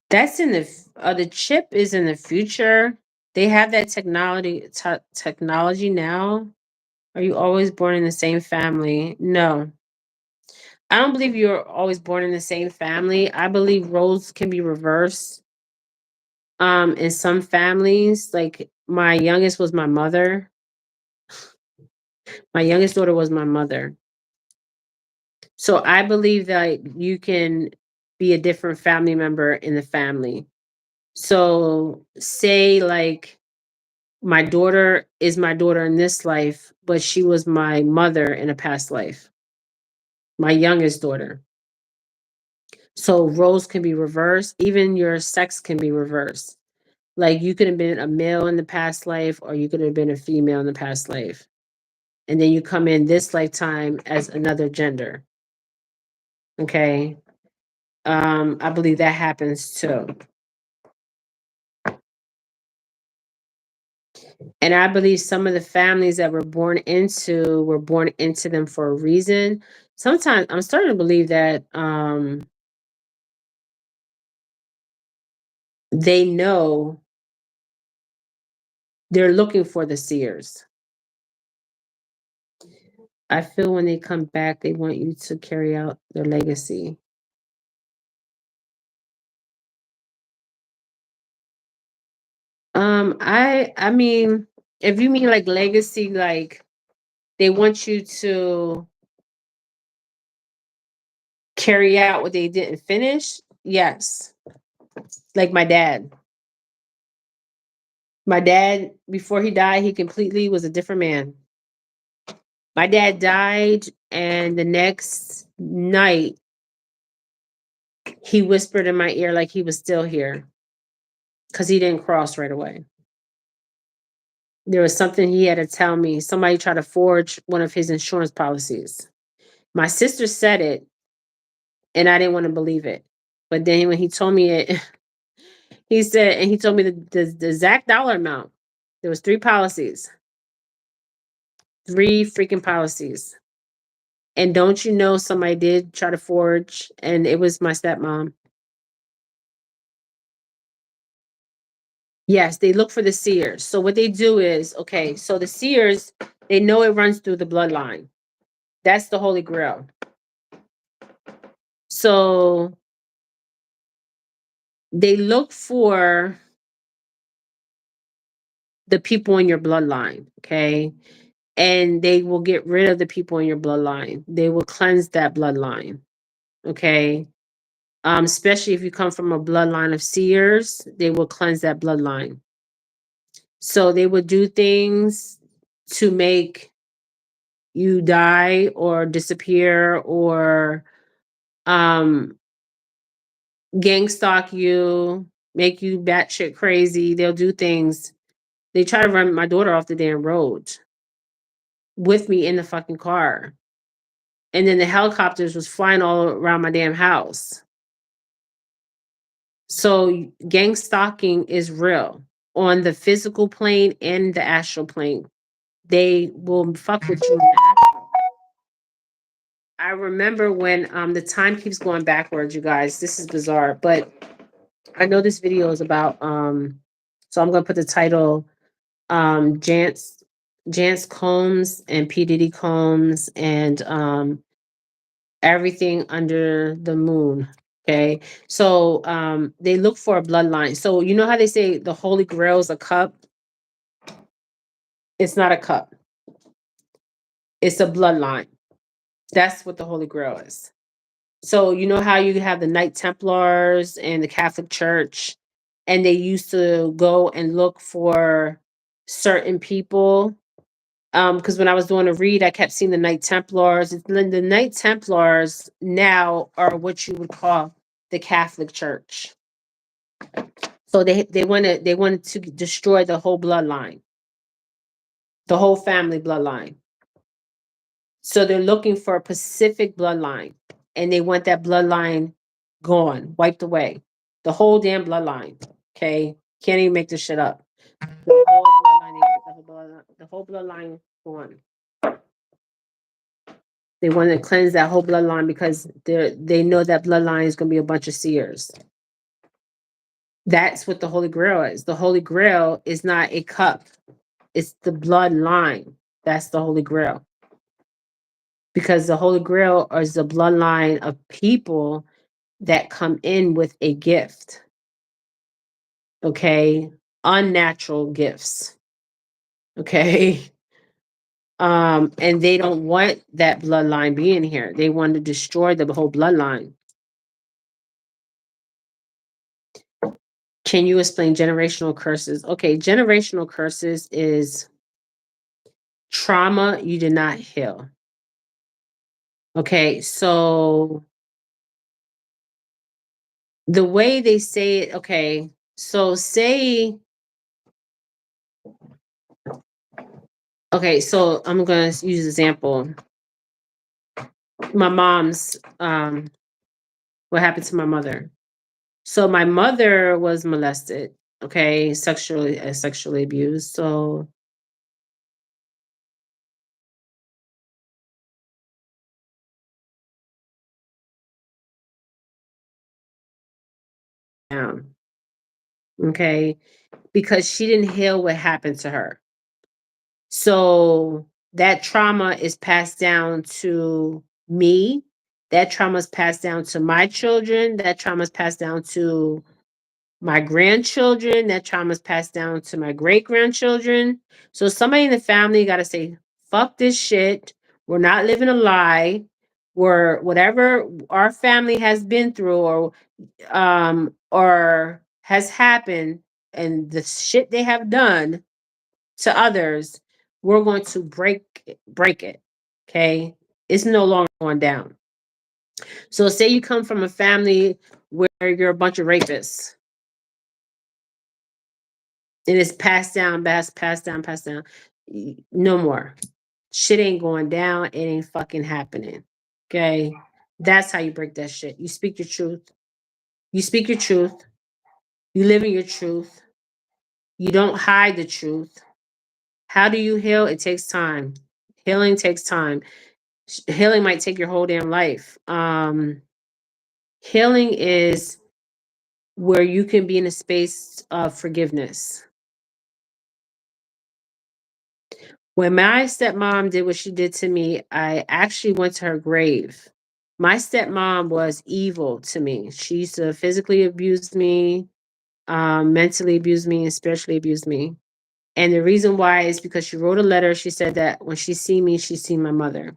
That's in the chip is in the future. They have that technology now. Are you always born in the same family? No. I don't believe you're always born in the same family. I believe roles can be reversed. In some families, like my youngest was my mother. My youngest daughter was my mother. So I believe that you can be a different family member in the family. So say like my daughter is my daughter in this life, but she was my mother in a past life. My youngest daughter. So roles can be reversed. Even your sex can be reversed. Like you could have been a male in the past life, or you could have been a female in the past life. And then you come in this lifetime as another gender. Okay. I believe that happens too. And I believe some of the families that were born into them for a reason. Sometimes I'm starting to believe that they know They're looking for the seers. I feel when they come back, they want you to carry out their legacy. I mean, if you mean like legacy, like they want you to carry out what they didn't finish, yes. Like my dad. My dad, before he died, he completely was a different man. My dad died, and the next night, he whispered in my ear like he was still here because he didn't cross right away. There was something he had to tell me. Somebody tried to forge one of his insurance policies. My sister said it, and I didn't want to believe it. But then when he told me it, he said, and he told me the exact dollar amount. There was 3 policies, 3 freaking policies. And don't you know somebody did try to forge, and it was my stepmom. Yes, they look for the seers. So what they do is, okay, so the seers, they know it runs through the bloodline. That's the Holy Grail. So they look for the people in your bloodline, okay? And they will get rid of the people in your bloodline. They will cleanse that bloodline, okay? Especially if you come from a bloodline of seers, they will cleanse that bloodline. So they would do things to make you die or disappear or um gang stalk you, make you batshit crazy. They'll do things. They try to run my daughter off the damn road with me in the fucking car. And then the helicopters was flying all around my damn house. So gang stalking is real on the physical plane and the astral plane. They will fuck with you in the astral. I remember when the time keeps going backwards, you guys. This is bizarre, but I know this video is about so I'm gonna put the title Jance Combs and P. Diddy Combs and everything under the moon. Okay. So they look for a bloodline. So you know how they say the Holy Grail is a cup? It's not a cup. It's a bloodline. That's what the Holy Grail is. So you know how you have the Knight Templars and the Catholic Church, and they used to go and look for certain people. Because when I was doing a read, I kept seeing the Knight Templars. The Knight Templars now are what you would call the Catholic Church. So they wanted to destroy the whole bloodline, the whole family bloodline. So they're looking for a specific bloodline, and they want that bloodline gone, wiped away, the whole damn bloodline. Okay, can't even make this shit up. The whole bloodline, the whole bloodline gone. They want to cleanse that whole bloodline because they know that bloodline is going to be a bunch of seers. That's what the Holy Grail is. The Holy Grail is not a cup. It's the bloodline. That's the Holy Grail. Because the Holy Grail is the bloodline of people that come in with a gift. Okay? Unnatural gifts. Okay? And they don't want that bloodline being here. They want to destroy the whole bloodline. Can you explain generational curses? Okay, generational curses is trauma you did not heal. Okay, so the way they say it, okay, so say, okay, so I'm going to use example. My mom's, what happened to my mother? So my mother was molested, okay, sexually abused. So okay. because she didn't heal what happened to her. So that trauma is passed down to me. That trauma is passed down to my children. That trauma is passed down to my grandchildren. That trauma is passed down to my great grandchildren. So somebody in the family got to say, fuck this shit. We're not living a lie. We're whatever our family has been through or has happened and the shit they have done to others, we're going to break it. Okay? It's no longer going down. So say you come from a family where you're a bunch of rapists and it's passed down, passed down, passed down. No more. Shit ain't going down. It ain't fucking happening. Okay? That's how you break that shit. You speak your truth. You speak your truth. You live in your truth. You don't hide the truth. How do you heal? It takes time. Healing takes time. Healing might take your whole damn life. Healing is where you can be in a space of forgiveness. When my stepmom did what she did to me, I actually went to her grave. My stepmom was evil to me. She used to physically abuse me, mentally abuse me, and spiritually abuse me. And the reason why is because she wrote a letter. She said that when she seen me, she seen my mother.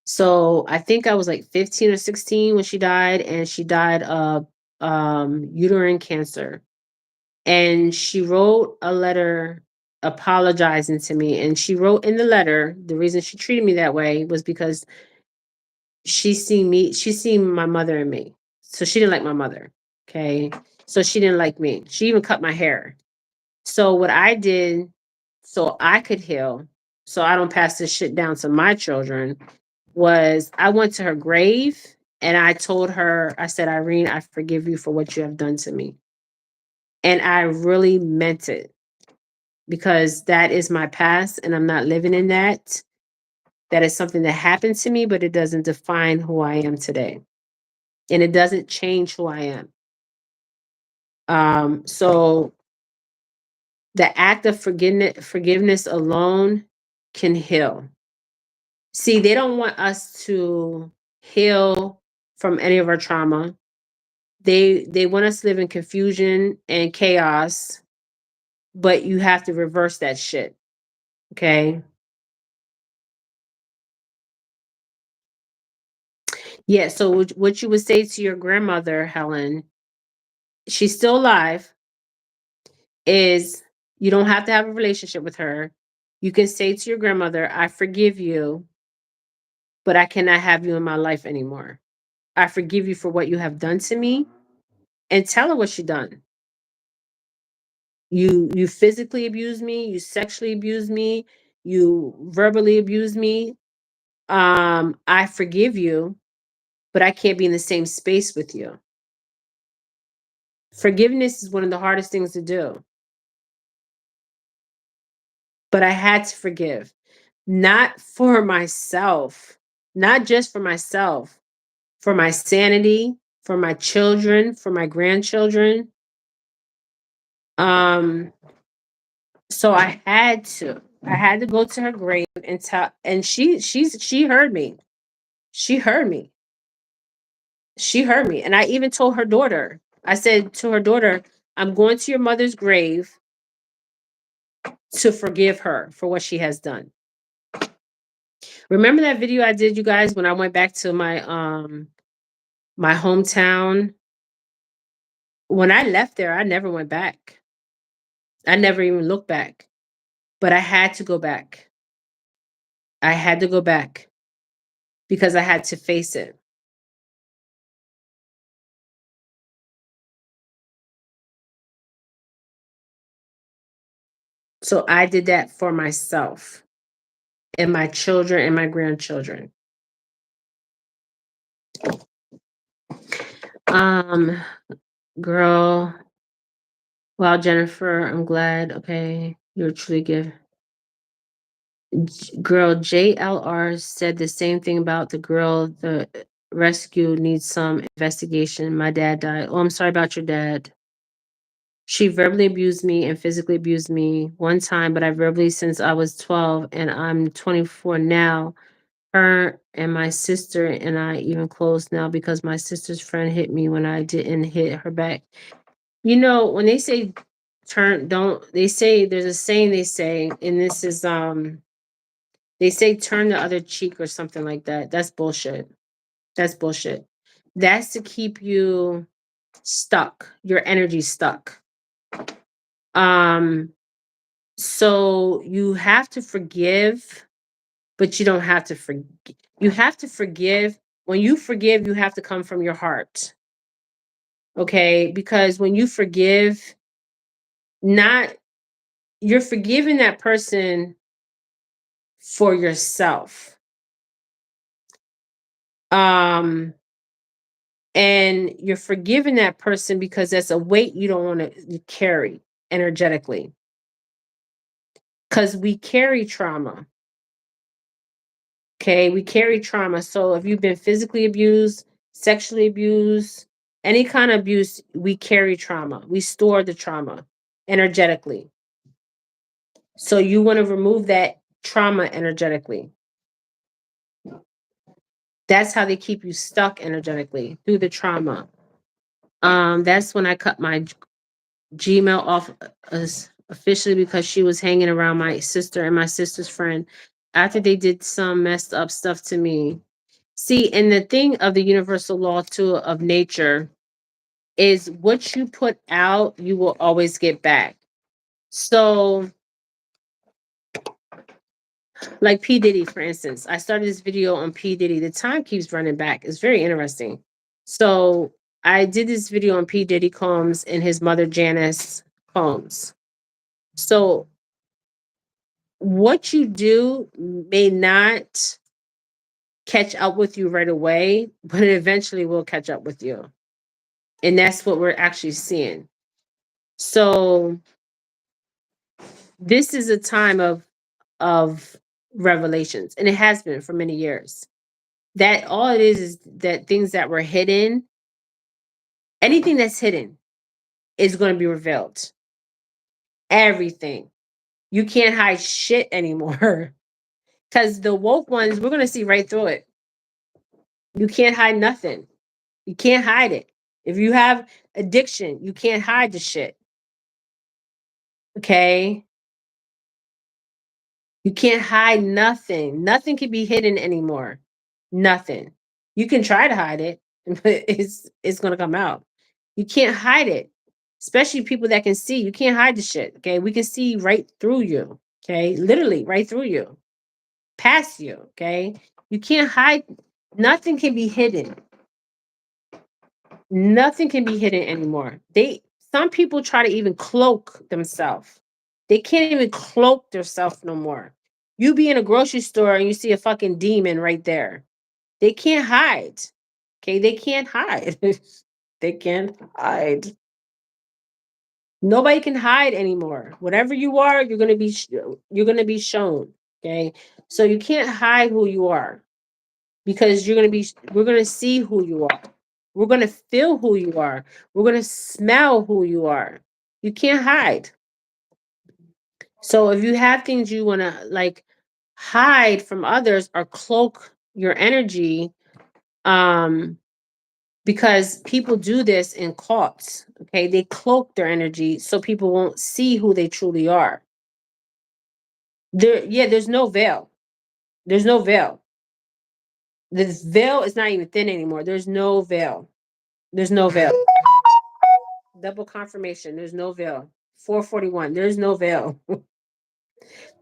So I think I was like 15 or 16 when she died, and she died of uterine cancer. And she wrote a letter apologizing to me. And she wrote in the letter, the reason she treated me that way was because she seen my mother and me. So she didn't like my mother. Okay. So she didn't like me. She even cut my hair. So what I did so I could heal, so I don't pass this shit down to my children, was I went to her grave and I told her, I said, Irene, I forgive you for what you have done to me. And I really meant it because that is my past and I'm not living in that. That is something that happened to me, but it doesn't define who I am today. And it doesn't change who I am. So the act of forgiveness alone can heal. See, they don't want us to heal from any of our trauma. They want us to live in confusion and chaos, but you have to reverse that shit. Okay? Yeah, so what you would say to your grandmother, Helen, she's still alive, is you don't have to have a relationship with her. You can say to your grandmother, I forgive you, but I cannot have you in my life anymore. I forgive you for what you have done to me, and tell her what she done. You physically abused me, you sexually abused me, you verbally abused me. I forgive you, but I can't be in the same space with you. Forgiveness is one of the hardest things to do. But I had to forgive, not for myself, not just for myself, for my sanity, for my children, for my grandchildren. Um, so I had to go to her grave and tell, and she heard me. She heard me. She heard me. And I even told her daughter, I said to her daughter, I'm going to your mother's grave to forgive her for what she has done. Remember that video I did, you guys, when I went back to my hometown? When I left there, I never went back. I never even looked back. But I had to go back. I had to go back because I had to face it. So I did that for myself and my children and my grandchildren. Um, girl, wow, Jennifer, I'm glad. Okay, you're truly good. Girl, JLR said the same thing about the girl. The rescue needs some investigation. My dad died. Oh, I'm sorry about your dad. She verbally abused me and physically abused me one time, but I verbally since I was 12 and I'm 24 now. Her and my sister and I even close now because my sister's friend hit me when I didn't hit her back. You know, when they say they say there's a saying they say, and this is they say turn the other cheek or something like that. That's bullshit. That's bullshit. That's to keep you stuck, your energy stuck. Um, so you have to forgive, but you don't have to forgive. You have to forgive. When you forgive, you have to come from your heart. Okay? Because when you forgive, not you're forgiving that person for yourself. Um and you're forgiving that person because that's a weight you don't want to carry energetically. Because we carry trauma. Okay, we carry trauma. So if you've been physically abused, sexually abused, any kind of abuse, we carry trauma. We store the trauma energetically. So you want to remove that trauma energetically. That's how they keep you stuck energetically, through the trauma. That's when I cut my Gmail off as officially because she was hanging around my sister and my sister's friend after they did some messed up stuff to me. See, and the thing of the universal law too of nature is what you put out, you will always get back. So, like P. Diddy, for instance, I started this video on P. Diddy. The time keeps running back. It's very interesting. So, I did this video on P. Diddy Combs and his mother, Janice Combs. So, what you do may not catch up with you right away, but it eventually will catch up with you. And that's what we're actually seeing. So this is a time of revelations, and it has been for many years. That all it is that things that were hidden, anything that's hidden is going to be revealed. Everything. You can't hide shit anymore. Because the woke ones, we're going to see right through it. You can't hide nothing. You can't hide it. If you have addiction, you can't hide the shit. Okay? You can't hide nothing. Nothing can be hidden anymore. Nothing. You can try to hide it, but it's gonna come out. You can't hide it. Especially people that can see. You can't hide the shit. Okay. We can see right through you. Okay. Literally right through you. Past you. Okay. You can't hide. Nothing can be hidden. Nothing can be hidden anymore. Some people try to even cloak themselves. They can't even cloak themselves no more. You be in a grocery store and you see a fucking demon right there. They can't hide. Okay, they can't hide. They can't hide. Nobody can hide anymore. Whatever you are, you're gonna be shown. Okay, so you can't hide who you are because we're gonna see who you are. We're gonna feel who you are. We're gonna smell who you are. You can't hide. So if you have things you wanna like hide from others or cloak your energy, um, because people do this in cults. Okay, they cloak their energy so people won't see who they truly are. There's no veil. There's no veil. This veil is not even thin anymore. There's no veil. There's no veil. Double confirmation. There's no veil. 441. There's no veil.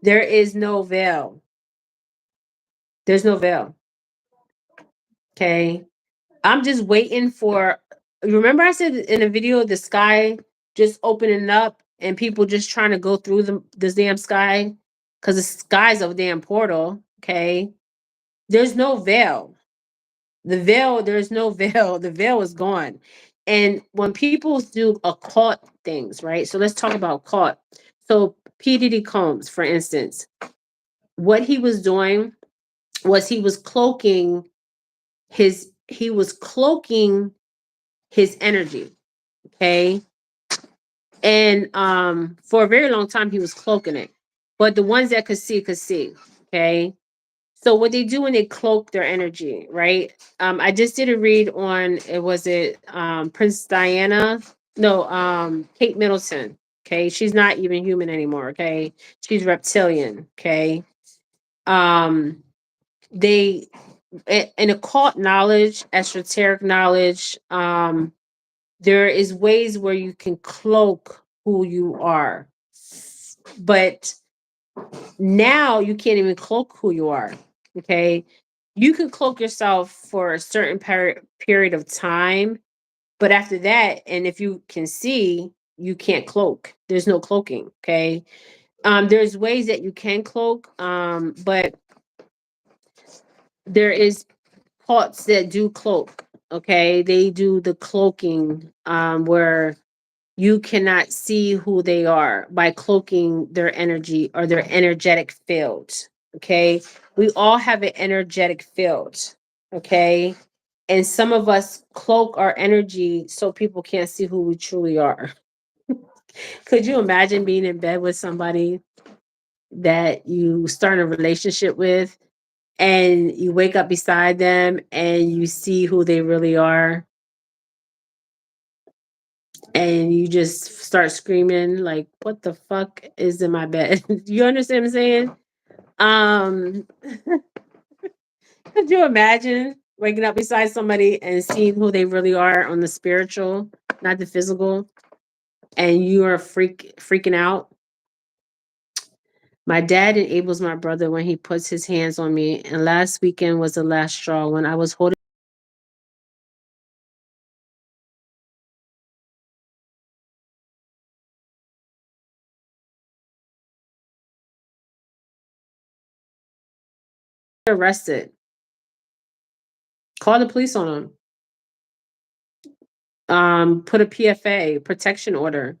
There is no veil. There's no veil. Okay. I'm just waiting for. Remember, I said in a video, the sky just opening up and people just trying to go through this damn sky because the sky's a damn portal. Okay. There's no veil. There's no veil. The veil is gone. And when people do occult things, right? So let's talk about occult. So P. Diddy Combs, for instance, what he was doing was he was cloaking his energy. Okay. And for a very long time he was cloaking it. But the ones that could see. Okay. So what they do when they cloak their energy, right? I just did a read on it was it Prince Diana? No, Kate Middleton. Okay. She's not even human anymore. Okay. She's reptilian. Okay. Um they in occult knowledge, esoteric knowledge, there is ways where you can cloak who you are. But now you can't even cloak who you are. Okay. You can cloak yourself for a certain period of time, but after that, and if you can see, you can't cloak. There's no cloaking. Okay. There's ways that you can cloak, but there is parts that do cloak. Okay. They do the cloaking, where you cannot see who they are by cloaking their energy or their energetic field. Okay. We all have an energetic field. Okay. And some of us cloak our energy so people can't see who we truly are. Could you imagine being in bed with somebody that you start a relationship with and you wake up beside them and you see who they really are? And you just start screaming like, "What the fuck is in my bed?" You understand what I'm saying? Um, could you imagine waking up beside somebody and seeing who they really are on the spiritual, not the physical, and you are freaking out? My dad enables my brother when he puts his hands on me, and last weekend was the last straw when I was holding arrested. Call the police on him. Put a PFA, protection order.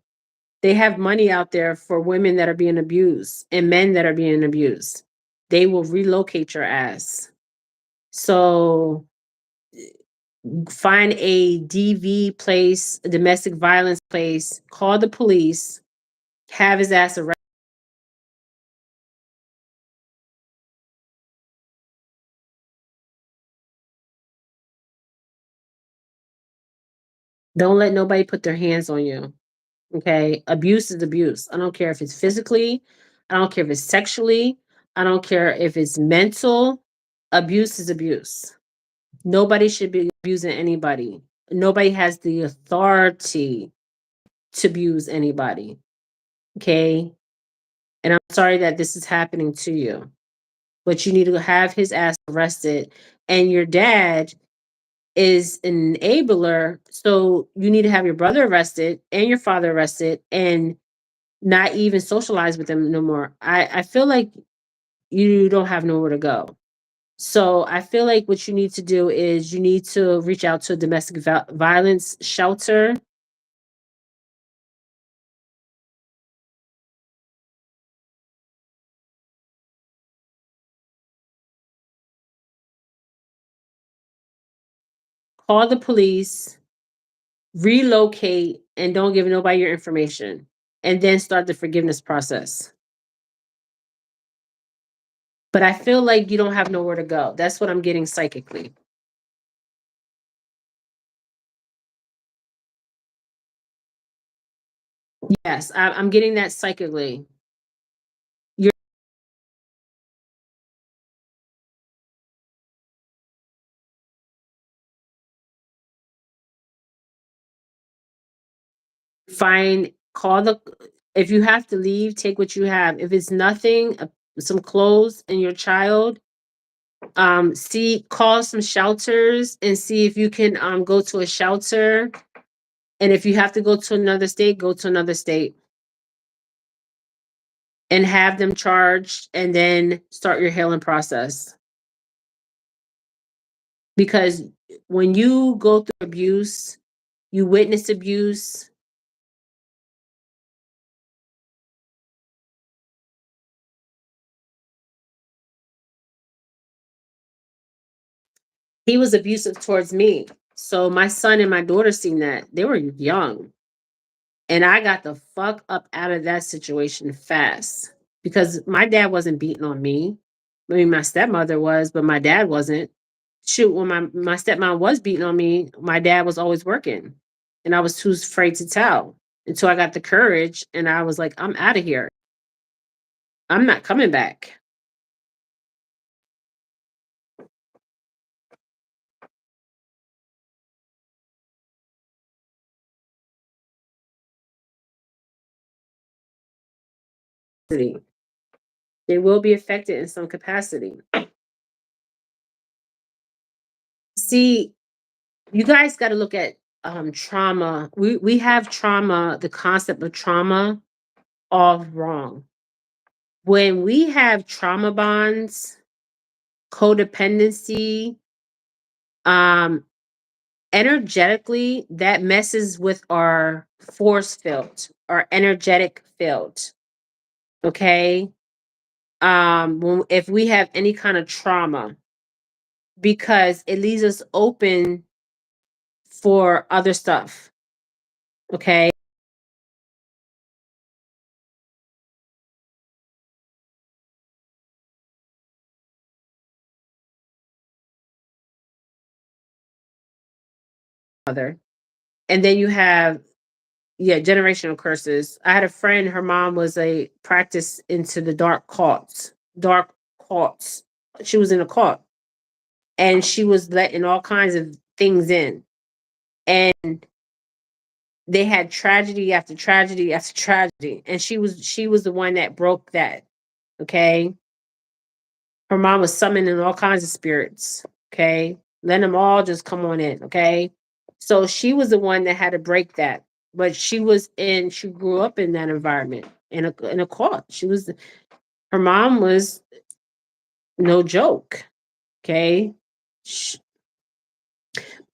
They have money out there for women that are being abused and men that are being abused. They will relocate your ass. So find a DV place, a domestic violence place, call the police, have his ass arrested. Don't let nobody put their hands on you. Okay. Abuse is abuse. I don't care if it's physically, I don't care if it's sexually, I don't care if it's mental. Abuse is abuse. Nobody should be abusing anybody. Nobody has the authority to abuse anybody. Okay. And I'm sorry that this is happening to you, but you need to have his ass arrested. And your dad is an enabler. So you need to have your brother arrested and your father arrested and not even socialize with them no more. I feel like you don't have nowhere to go. So I feel like what you need to do is you need to reach out to a domestic violence shelter. Call the police, relocate, and don't give nobody your information. And then start the forgiveness process. But I feel like you don't have nowhere to go. That's what I'm getting psychically. Yes, I'm getting that psychically. You're fine. Call the if you have to leave, take what you have. If it's nothing, some clothes and your child, see call some shelters and see if you can go to a shelter. And if you have to go to another state, go to another state and have them charged and then start your healing process. Because when you go through abuse, you witness abuse. He was abusive towards me. So my son and my daughter seen that. They were young. And I got the fuck up out of that situation fast because my dad wasn't beating on me. I mean, my stepmother was, but my dad wasn't. Shoot, when my stepmom was beating on me, my dad was always working. And I was too afraid to tell until I got the courage and I was like, I'm out of here. I'm not coming back. They will be affected in some capacity. See, you guys got to look at trauma. We have trauma, the concept of trauma, all wrong. When we have trauma bonds, codependency, um, energetically, that messes with our force field, our energetic field. Okay. If we have any kind of trauma, because it leaves us open for other stuff. Okay. Other. And then you have, yeah, generational curses. I had a friend, her mom was a practice into the dark cults. Dark cults. She was in a cult. And she was letting all kinds of things in. And they had tragedy after tragedy after tragedy. And she was the one that broke that. Okay. Her mom was summoning all kinds of spirits. Okay. Letting them all just come on in. Okay. So she was the one that had to break that. But she grew up in that environment in a cult. Her mom was no joke. Okay. Sh-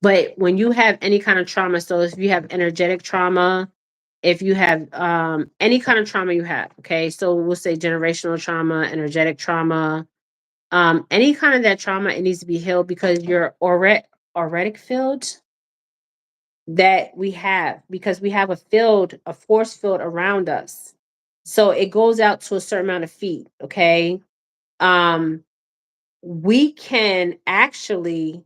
But when you have any kind of trauma, so if you have energetic trauma, if you have any kind of trauma you have, okay, so we'll say generational trauma, energetic trauma, any kind of that trauma, it needs to be healed because your auric field that we have, because we have a field, a force field around us. So it goes out to a certain amount of feet, okay? Um, we can actually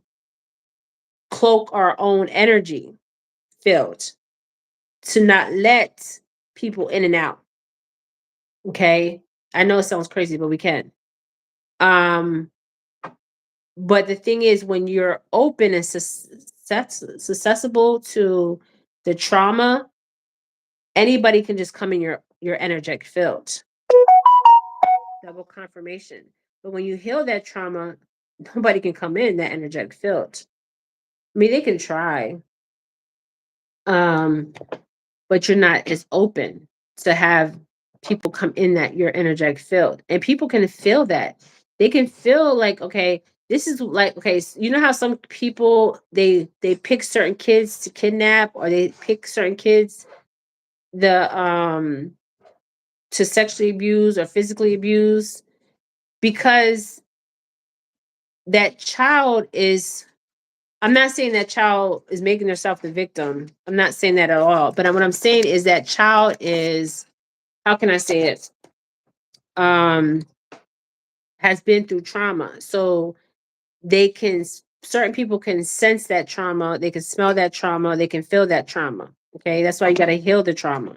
cloak our own energy field to not let people in and out. Okay. I know it sounds crazy, but we can. Um, but the thing is, when you're open and susceptible to the trauma, anybody can just come in your energetic field. Double confirmation. But when you heal that trauma, nobody can come in that energetic field. I mean, they can try, um, but you're not as open to have people come in that your energetic field. And people can feel that. They can feel like, okay, this is like, okay, you know how some people they pick certain kids to kidnap, or they pick certain kids the to sexually abuse or physically abuse, because that child is, I'm not saying that child is making herself the victim. I'm not saying that at all. But what I'm saying is that child is, how can I say it? Um, has been through trauma. So they can, certain people can sense that trauma, they can smell that trauma, they can feel that trauma. Okay. That's why you got to heal the trauma.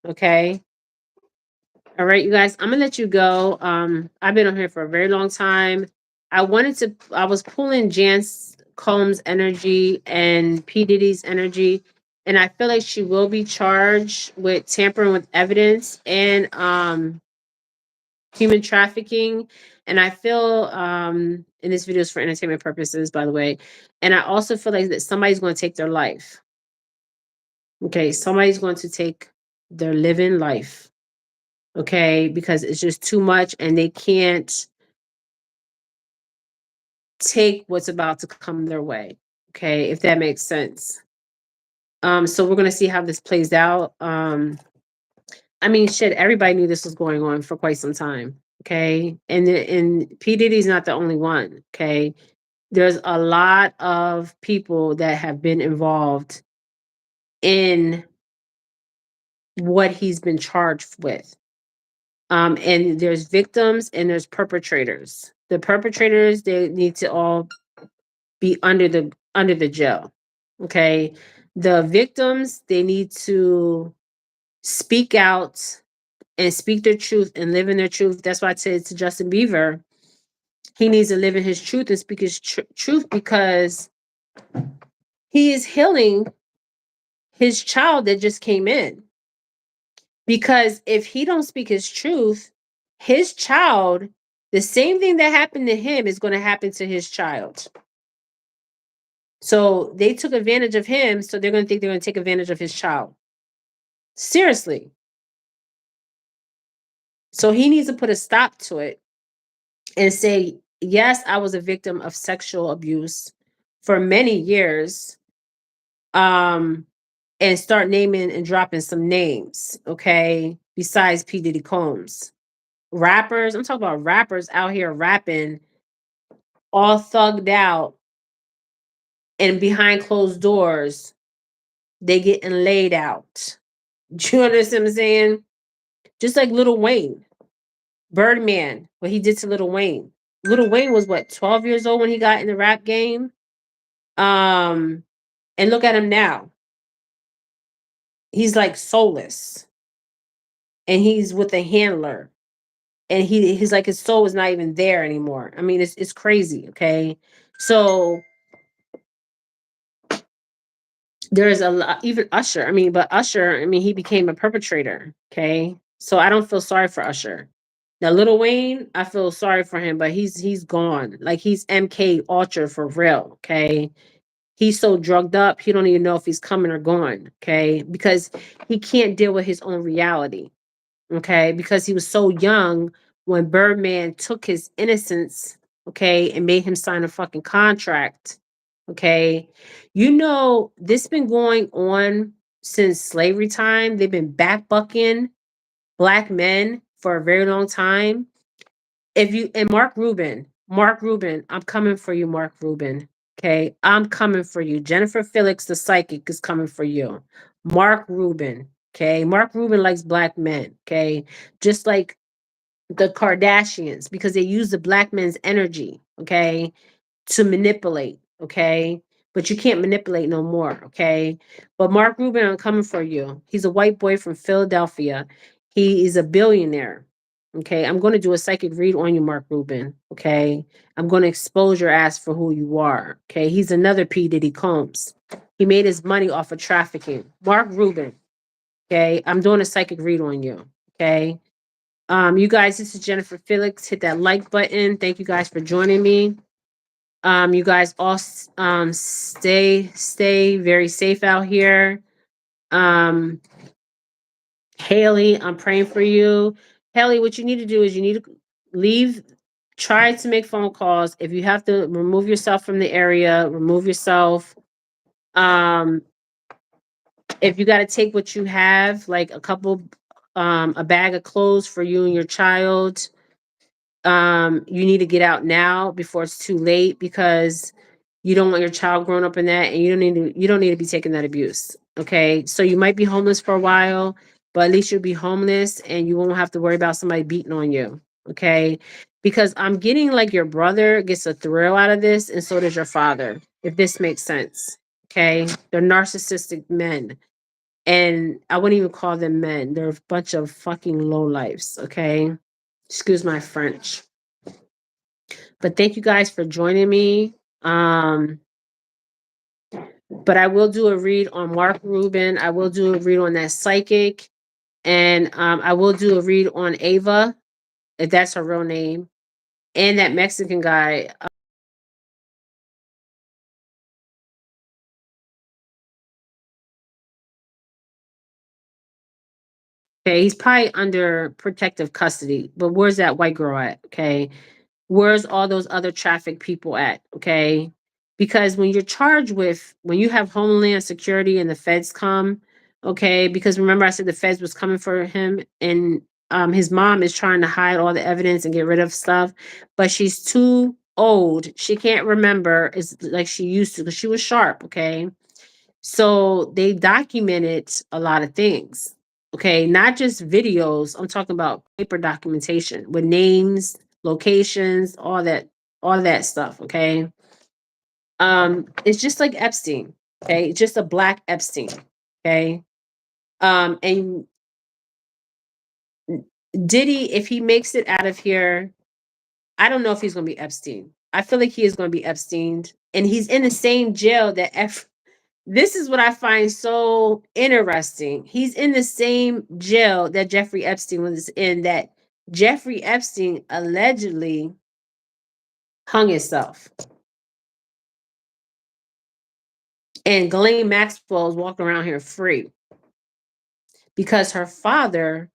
Okay. All right, you guys, I'm gonna let you go. I've been on here for a very long time. I was pulling Jan's Combs energy and P. Diddy's energy, and I feel like she will be charged with tampering with evidence and human trafficking. And I feel and this video is for entertainment purposes, by the way. And I also feel like that somebody's going to take their life. Okay, somebody's going to take their living life. Okay, because it's just too much and they can't take what's about to come their way. Okay, if that makes sense. So we're gonna see how this plays out. I mean, shit, everybody knew this was going on for quite some time. Okay, and P Diddy's not the only one. Okay, there's a lot of people that have been involved in what he's been charged with. And there's victims and there's perpetrators. The perpetrators, they need to all be under the jail. Okay. The victims, they need to speak out and speak their truth and live in their truth. That's why I said to Justin Bieber, he needs to live in his truth and speak his truth, because he is healing his child that just came in. Because if he don't speak his truth, his child, the same thing that happened to him is going to happen to his child. So they took advantage of him, so they're going to think they're going to take advantage of his child. Seriously. So he needs to put a stop to it and say, yes, I was a victim of sexual abuse for many years. And start naming and dropping some names, okay? Besides P. Diddy Combs. Rappers, I'm talking about rappers out here rapping, all thugged out, and behind closed doors, they getting laid out. Do you understand what I'm saying? Just like Lil Wayne. Birdman, what he did to Lil Wayne. Lil Wayne was what, 12 years old when he got in the rap game? And look at him now. He's like soulless. And he's with a handler. And he's like, his soul is not even there anymore. I mean, it's crazy, okay? So there's a lot, even Usher. I mean, but Usher, I mean, he became a perpetrator, okay? So I don't feel sorry for Usher. Now, Lil Wayne, I feel sorry for him, but he's gone. Like, he's MK Ultra for real, okay? He's so drugged up, he don't even know if he's coming or going, okay? Because he can't deal with his own reality, okay? Because he was so young when Birdman took his innocence, okay, and made him sign a fucking contract, okay? You know, this been going on since slavery time. They've been backbucking black men for a very long time. If you and Mark Rubin, I'm coming for you, Mark Rubin. Okay, I'm coming for you. Jennifer Felix, the psychic, is coming for you. Mark Rubin. Okay, Mark Rubin likes black men. Okay, just like the Kardashians, because they use the black men's energy. Okay, to manipulate, okay? But you can't manipulate no more, okay? But Mark Rubin, I'm coming for you. He's a white boy from Philadelphia. He is a billionaire, okay? I'm going to do a psychic read on you, Mark Rubin, okay? I'm going to expose your ass for who you are, okay? He's another P. Diddy Combs. He made his money off of trafficking. Mark Rubin, okay? I'm doing a psychic read on you, okay? You guys, this is Jennifer Felix. Hit that like button. Thank you guys for joining me. You guys all stay very safe out here. Um, Haley, I'm praying for you. Haley, what you need to do is you need to leave, try to make phone calls. If you have to remove yourself from the area, remove yourself. Um, if you got to take what you have, like a bag of clothes for you and your child, you need to get out now before it's too late, because you don't want your child growing up in that, and you don't need to be taking that abuse. Okay. So you might be homeless for a while, but at least you'll be homeless and you won't have to worry about somebody beating on you. Okay. Because I'm getting like your brother gets a thrill out of this, and so does your father, if this makes sense. Okay. They're narcissistic men. And I wouldn't even call them men. They're a bunch of fucking lowlifes. Okay. Excuse my French. But thank you guys for joining me. But I will do a read on Mark Rubin. I will do a read on that psychic. And I will do a read on Ava, if that's her real name. And that Mexican guy. Okay, he's probably under protective custody. But where's that white girl at? Okay. Where's all those other traffic people at? Okay. Because when you're charged with, when you have Homeland Security and the feds come, okay, because remember I said the feds was coming for him, and his mom is trying to hide all the evidence and get rid of stuff, but she's too old. She can't remember it's like she used to, because she was sharp, okay? So they documented a lot of things. Okay, not just videos. I'm talking about paper documentation with names, locations, all that stuff. Okay. It's just like Epstein. Okay, it's just a black Epstein. Okay. And Diddy, if he makes it out of here, I don't know if he's gonna be Epstein. I feel like he is gonna be Epstein, and he's in the same jail that this is what I find so interesting. He's in the same jail that Jeffrey Epstein was in, that Jeffrey Epstein allegedly hung himself. And Ghislaine Maxwell is walking around here free because her father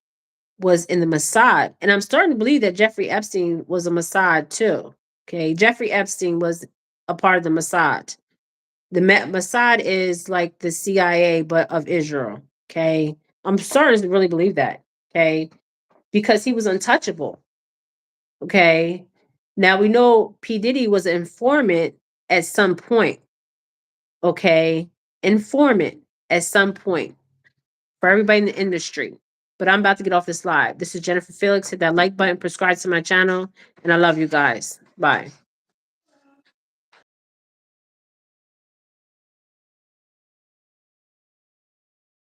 was in the Mossad. And I'm starting to believe that Jeffrey Epstein was a Mossad too. Okay. Jeffrey Epstein was a part of the Mossad. The Mossad is like the CIA, but of Israel. Okay. I'm starting to really believe that. Okay. Because he was untouchable. Okay. Now we know P. Diddy was an informant at some point. Okay. Informant at some point for everybody in the industry. But I'm about to get off this live. This is Jennifer Felix. Hit that like button, subscribe to my channel, and I love you guys. Bye.